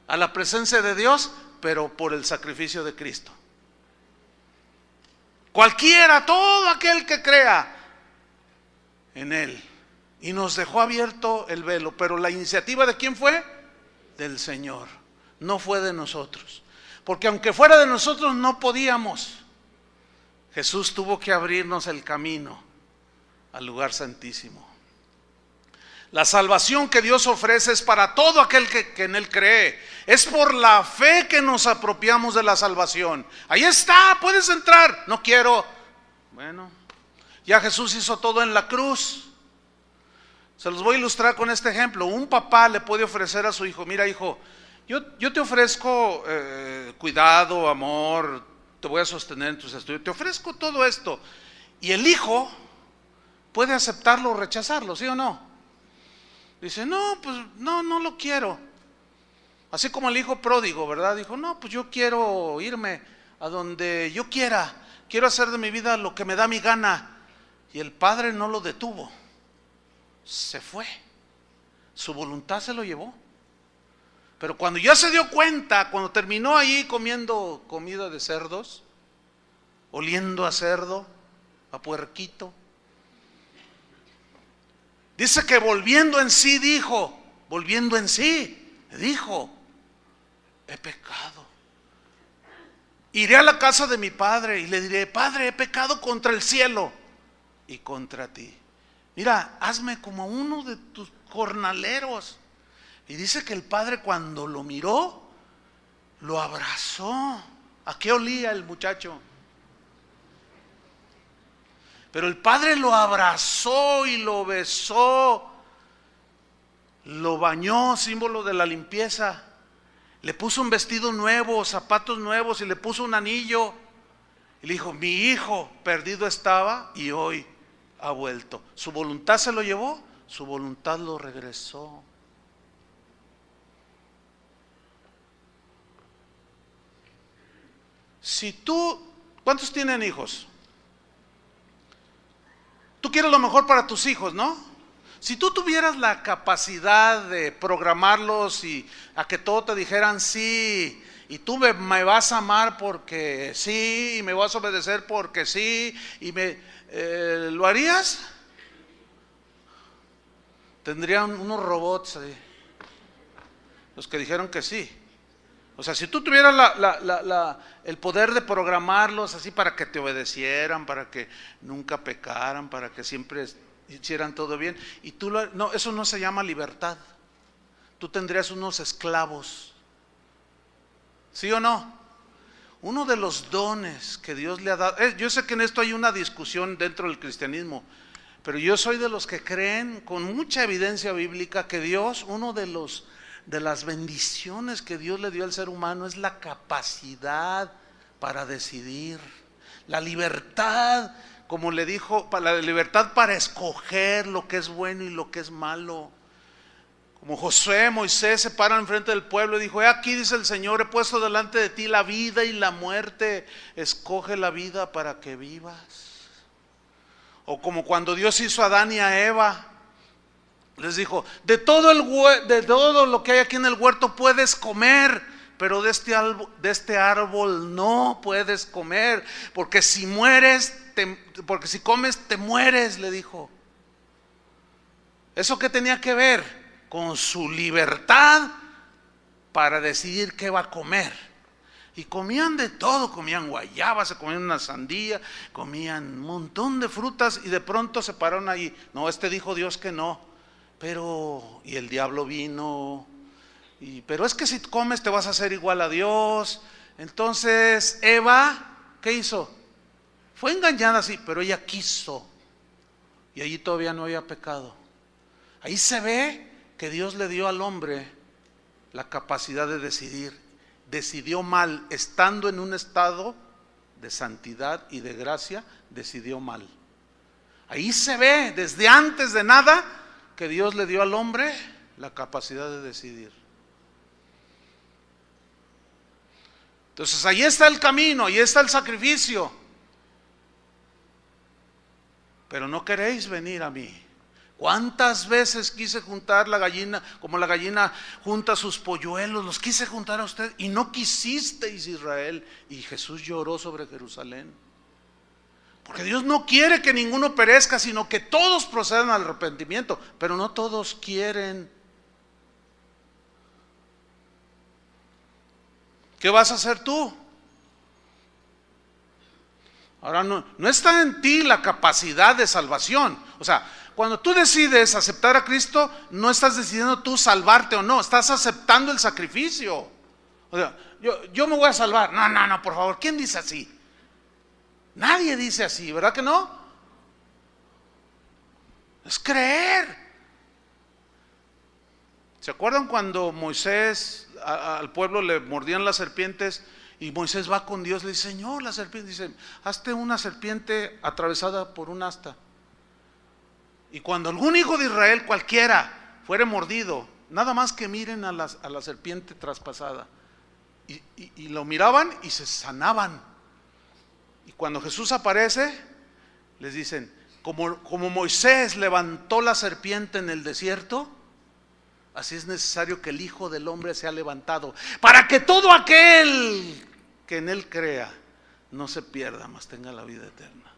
a la presencia de Dios, pero por el sacrificio de Cristo. Cualquiera, todo aquel que crea en Él. Y nos dejó abierto el velo. Pero la iniciativa, ¿de quién fue? Del Señor. No fue de nosotros. Porque aunque fuera de nosotros no podíamos. Jesús tuvo que abrirnos el camino al lugar santísimo. La salvación que Dios ofrece es para todo aquel que en Él cree. Es por la fe que nos apropiamos de la salvación. Ahí está, puedes entrar. No quiero. Bueno, ya Jesús hizo todo en la cruz. Se los voy a ilustrar con este ejemplo. Un papá le puede ofrecer a su hijo: mira, hijo, yo te ofrezco cuidado, amor, te voy a sostener en tus estudios, te ofrezco todo esto. Y el hijo puede aceptarlo o rechazarlo, ¿sí o no? Dice: no, pues no lo quiero. Así como el hijo pródigo, ¿verdad? Dijo: no, pues yo quiero irme a donde yo quiera, quiero hacer de mi vida lo que me da mi gana. Y el padre no lo detuvo, se fue, su voluntad se lo llevó. Pero cuando ya se dio cuenta, cuando terminó ahí comiendo comida de cerdos, oliendo a cerdo, a puerquito, dice que volviendo en sí dijo, he pecado. Iré a la casa de mi padre y le diré: Padre, he pecado contra el cielo y contra ti. Mira, hazme como uno de tus jornaleros. Y dice que el padre, cuando lo miró, lo abrazó. ¿A qué olía el muchacho? Pero el padre lo abrazó y lo besó, lo bañó, símbolo de la limpieza. Le puso un vestido nuevo, zapatos nuevos y le puso un anillo. Y le dijo: mi hijo perdido estaba y hoy ha vuelto. Su voluntad se lo llevó, su voluntad lo regresó. Si tú, ¿cuántos tienen hijos? Tú quieres lo mejor para tus hijos, ¿no? Si tú tuvieras la capacidad de programarlos y a que todo te dijeran sí, y tú me vas a amar porque sí, y me vas a obedecer porque sí, y ¿lo harías? Tendrían unos robots ahí, los que dijeron que sí. O sea, si tú tuvieras el poder de programarlos así para que te obedecieran, para que nunca pecaran, para que siempre hicieran todo bien, y tú no, eso no se llama libertad. Tú tendrías unos esclavos. ¿Sí o no? Uno de los dones que Dios le ha dado, yo sé que en esto hay una discusión dentro del cristianismo, pero yo soy de los que creen con mucha evidencia bíblica que Dios, uno de las bendiciones que Dios le dio al ser humano es la capacidad para decidir, la libertad, como le dijo, la libertad para escoger lo que es bueno y lo que es malo. Como Josué, Moisés se paran enfrente del pueblo y dijo: he aquí, dice el Señor, he puesto delante de ti la vida y la muerte, escoge la vida para que vivas. O como cuando Dios hizo a Adán y a Eva, les dijo: de todo lo que hay aquí en el huerto puedes comer, pero de este árbol no puedes comer, porque si comes te mueres, le dijo. ¿Eso qué tenía que ver? Con su libertad para decidir qué va a comer. Y comían de todo, comían guayaba, se comían una sandía, comían un montón de frutas, y de pronto se pararon ahí. No, dijo Dios que no. Pero, y el diablo vino, pero es que si comes te vas a hacer igual a Dios. Entonces Eva, ¿qué hizo? Fue engañada, sí, pero ella quiso, y allí todavía no había pecado. Ahí se ve que Dios le dio al hombre la capacidad de decidir. Decidió mal, estando en un estado de santidad y de gracia, decidió mal. Ahí se ve, desde antes de nada, que Dios le dio al hombre la capacidad de decidir. Entonces ahí está el camino, ahí está el sacrificio. Pero no queréis venir a mí. ¿Cuántas veces quise juntar la gallina, como la gallina junta sus polluelos? Los quise juntar a usted y no quisisteis, Israel. Y Jesús lloró sobre Jerusalén. Porque Dios no quiere que ninguno perezca, sino que todos procedan al arrepentimiento. Pero no todos quieren. ¿Qué vas a hacer tú? Ahora no está en ti la capacidad de salvación. O sea, cuando tú decides aceptar a Cristo, no estás decidiendo tú salvarte o no, estás aceptando el sacrificio. O sea, yo me voy a salvar. No, por favor, ¿quién dice así? Nadie dice así, ¿verdad que no? Es creer. ¿Se acuerdan cuando Moisés al pueblo le mordían las serpientes y Moisés va con Dios, le dice, Señor, la serpiente, dice, hazte una serpiente atravesada por un asta? Y cuando algún hijo de Israel cualquiera fuere mordido, nada más que miren a la serpiente traspasada, y lo miraban y se sanaban. Y cuando Jesús aparece, les dicen, como Moisés levantó la serpiente en el desierto, así es necesario que el Hijo del Hombre sea levantado, para que todo aquel que en él crea no se pierda, mas tenga la vida eterna.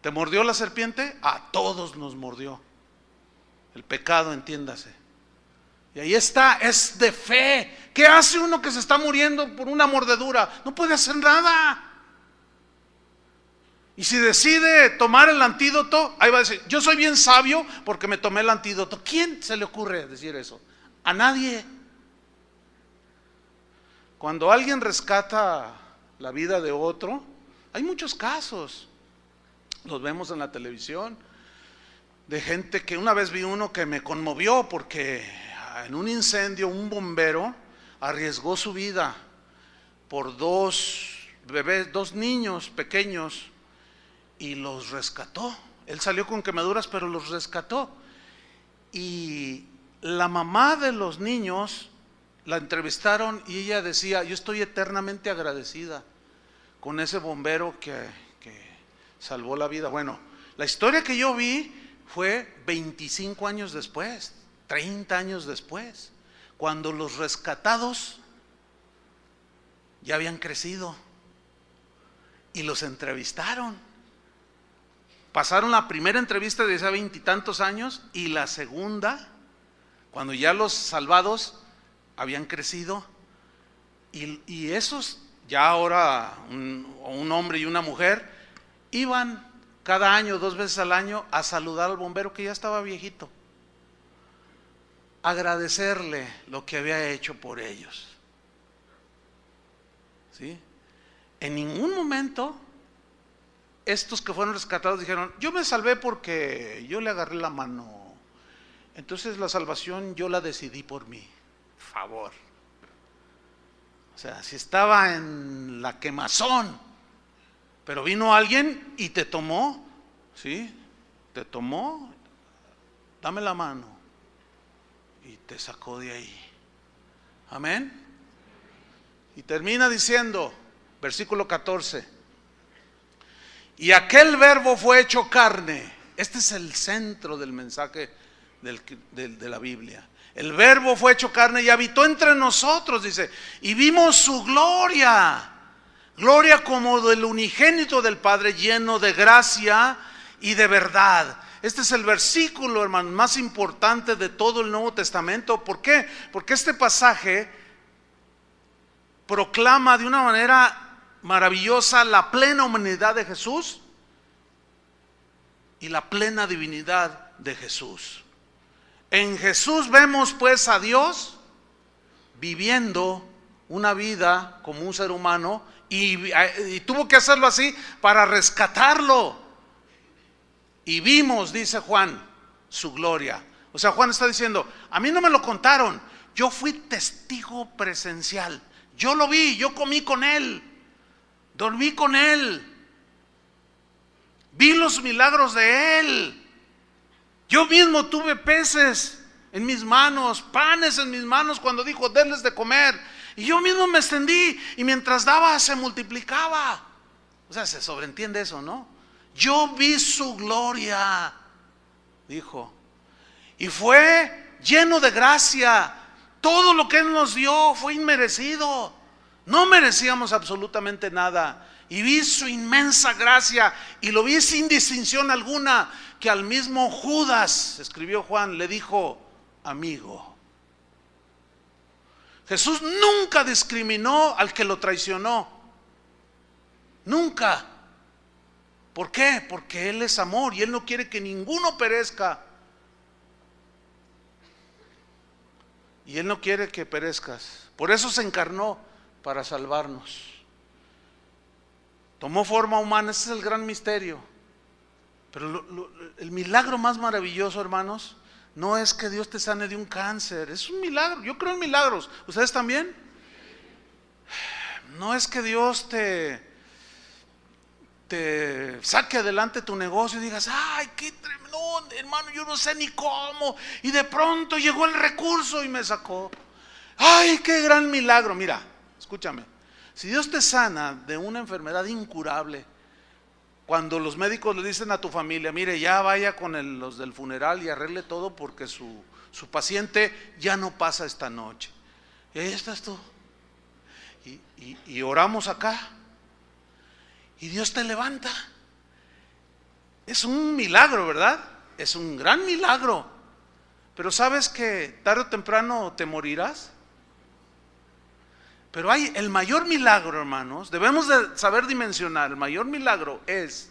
¿Te mordió la serpiente? A todos nos mordió. El pecado, entiéndase. Y ahí está, es de fe. ¿Qué hace uno que se está muriendo por una mordedura? No puede hacer nada. Y si decide tomar el antídoto, ahí va a decir, yo soy bien sabio porque me tomé el antídoto. ¿Quién se le ocurre decir eso? A nadie. Cuando alguien rescata la vida de otro, hay muchos casos. Los vemos en la televisión, de gente que una vez vi uno que me conmovió porque en un incendio un bombero arriesgó su vida por dos bebés, dos niños pequeños, y los rescató. Él salió con quemaduras, pero los rescató. Y la mamá de los niños la entrevistaron y ella decía, yo estoy eternamente agradecida con ese bombero que salvó la vida. Bueno, la historia que yo vi fue 25 años después, 30 años después, cuando los rescatados ya habían crecido y los entrevistaron. Pasaron la primera entrevista de hace 20 y tantos años y la segunda, cuando ya los salvados habían crecido, y esos ya ahora un hombre y una mujer iban cada año, 2 veces al año, a saludar al bombero que ya estaba viejito, agradecerle lo que había hecho por ellos. ¿Sí? En ningún momento estos que fueron rescatados dijeron, yo me salvé porque yo le agarré la mano, entonces la salvación yo la decidí por mí. Favor. O sea, si estaba en la quemazón, pero vino alguien y te tomó, ¿sí? Te tomó, dame la mano, y te sacó de ahí. Amén. Y termina diciendo, versículo 14, y aquel verbo fue hecho carne. Este es el centro del mensaje de la Biblia. El verbo fue hecho carne y habitó entre nosotros, dice, y vimos su gloria. Gloria como del unigénito del Padre, lleno de gracia y de verdad. Este es el versículo, hermano, más importante de todo el Nuevo Testamento. ¿Por qué? Porque este pasaje proclama de una manera maravillosa la plena humanidad de Jesús y la plena divinidad de Jesús. En Jesús vemos pues a Dios viviendo una vida como un ser humano, y tuvo que hacerlo así para rescatarlo. Y vimos, dice Juan, su gloria. O sea, Juan está diciendo, a mí no me lo contaron, yo fui testigo presencial, yo lo vi, yo comí con él, dormí con él, vi los milagros de él. Yo mismo tuve peces en mis manos, panes en mis manos cuando dijo, denles de comer. Y yo mismo me extendí y mientras daba se multiplicaba. O sea, se sobreentiende eso, ¿no? Yo vi su gloria, dijo. Y fue lleno de gracia. Todo lo que Él nos dio fue inmerecido. No merecíamos absolutamente nada. Y vi su inmensa gracia y lo vi sin distinción alguna, que al mismo Judas, escribió Juan, le dijo, amigo. Jesús nunca discriminó al que lo traicionó. Nunca. ¿Por qué? Porque Él es amor y Él no quiere que ninguno perezca. Y Él no quiere que perezcas. Por eso se encarnó, para salvarnos. Tomó forma humana, ese es el gran misterio. Pero el milagro más maravilloso, hermanos, no es que Dios te sane de un cáncer. Es un milagro. Yo creo en milagros. ¿Ustedes también? No es que Dios te saque adelante tu negocio y digas, ay, qué tremendo, hermano, yo no sé ni cómo, y de pronto llegó el recurso y me sacó. Ay, qué gran milagro. Mira, escúchame, si Dios te sana de una enfermedad incurable, cuando los médicos le dicen a tu familia, mire, ya vaya con los del funeral y arregle todo porque su paciente ya no pasa esta noche, y ahí estás tú, y oramos acá, y Dios te levanta. Es un milagro, ¿verdad? Es un gran milagro. Pero ¿sabes que tarde o temprano te morirás? Pero hay el mayor milagro, hermanos, debemos de saber dimensionar. El mayor milagro es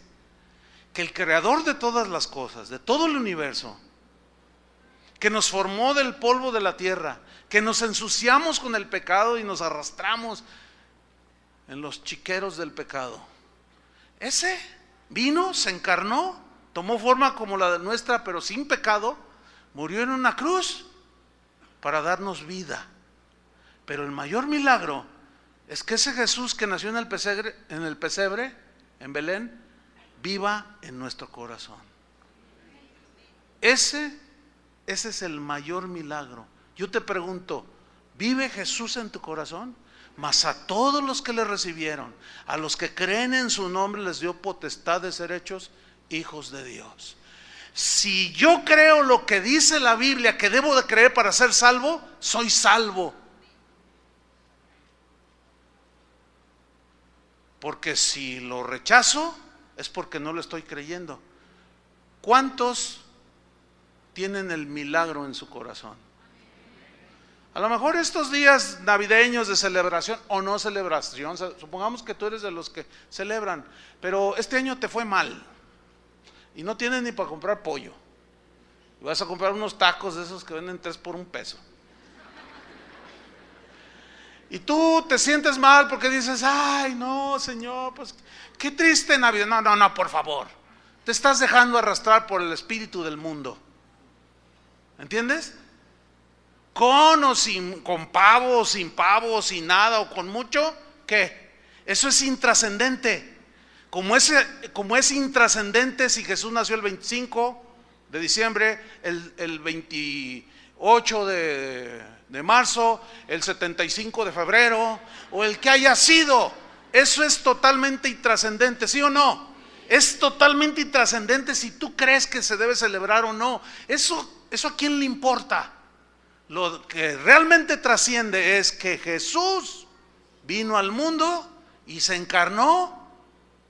que el creador de todas las cosas, de todo el universo, que nos formó del polvo de la tierra, que nos ensuciamos con el pecado y nos arrastramos en los chiqueros del pecado, ese vino, se encarnó, tomó forma como la nuestra, pero sin pecado, murió en una cruz para darnos vida. Pero el mayor milagro es que ese Jesús que nació en el pesebre, en Belén, viva en nuestro corazón. Ese es el mayor milagro. Yo te pregunto, ¿vive Jesús en tu corazón? Mas a todos los que le recibieron, a los que creen en su nombre, les dio potestad de ser hechos hijos de Dios. Si yo creo lo que dice la Biblia que debo de creer para ser salvo, soy salvo. Porque si lo rechazo, es porque no lo estoy creyendo. ¿Cuántos tienen el milagro en su corazón? A lo mejor estos días navideños de celebración o no celebración, supongamos que tú eres de los que celebran, pero este año te fue mal y no tienes ni para comprar pollo. Y vas a comprar unos tacos de esos que venden 3 por $1. Y tú te sientes mal porque dices, ay no, Señor, pues qué triste Navidad. No, por favor. Te estás dejando arrastrar por el espíritu del mundo. ¿Entiendes? Con o sin, con pavo, sin pavo, sin nada o con mucho, ¿qué? Eso es intrascendente. Como es intrascendente si Jesús nació el 25 de diciembre, el 28 de marzo, el 75 de febrero, o el que haya sido, eso es totalmente intrascendente, ¿sí o no? Es totalmente intrascendente si tú crees que se debe celebrar o no. Eso ¿a quién le importa? Lo que realmente trasciende es que Jesús vino al mundo y se encarnó,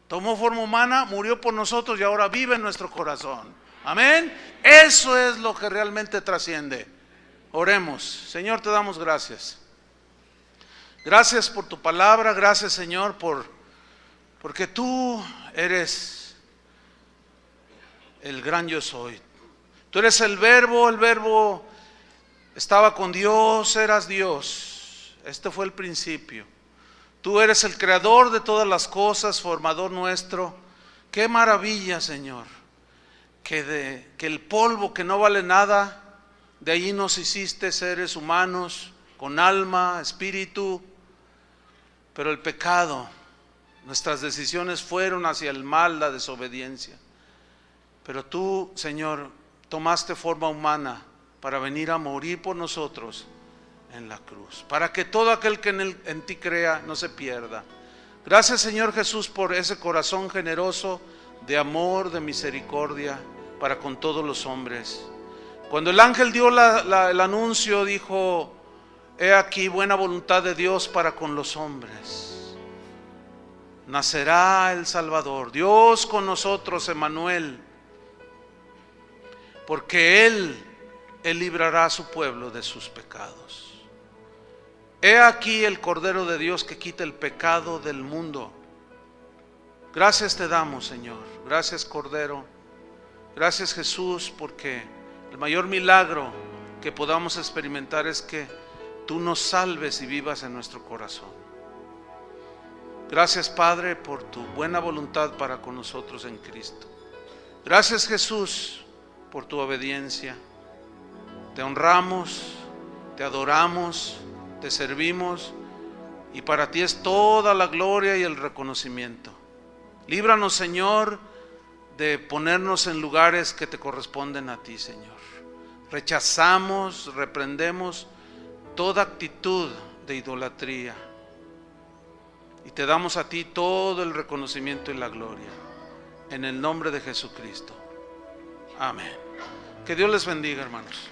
tomó forma humana, murió por nosotros y ahora vive en nuestro corazón. Amén. Eso es lo que realmente trasciende. Oremos. Señor, te damos gracias. Gracias por tu palabra, gracias, Señor, porque tú eres el gran yo soy. Tú eres el verbo estaba con Dios, eras Dios. Este fue el principio. Tú eres el creador de todas las cosas, formador nuestro. Qué maravilla, Señor, que el polvo que no vale nada, de allí nos hiciste seres humanos con alma, espíritu. Pero el pecado, nuestras decisiones fueron hacia el mal, la desobediencia. Pero tú, Señor, tomaste forma humana para venir a morir por nosotros en la cruz, para que todo aquel que en ti crea no se pierda. Gracias, Señor Jesús, por ese corazón generoso de amor, de misericordia para con todos los hombres. Cuando el ángel dio el anuncio, dijo: he aquí buena voluntad de Dios para con los hombres. Nacerá el Salvador, Dios con nosotros, Emmanuel, porque Él librará a su pueblo de sus pecados. He aquí el Cordero de Dios que quita el pecado del mundo. Gracias te damos, Señor. Gracias, Cordero. Gracias, Jesús, porque el mayor milagro que podamos experimentar es que tú nos salves y vivas en nuestro corazón. Gracias, Padre, por tu buena voluntad para con nosotros en Cristo. Gracias, Jesús, por tu obediencia. Te honramos, te adoramos, te servimos, y para ti es toda la gloria y el reconocimiento. Líbranos, Señor, de ponernos en lugares que te corresponden a ti, Señor. Rechazamos, reprendemos toda actitud de idolatría y te damos a ti todo el reconocimiento y la gloria, en el nombre de Jesucristo. Amén. Que Dios les bendiga, hermanos.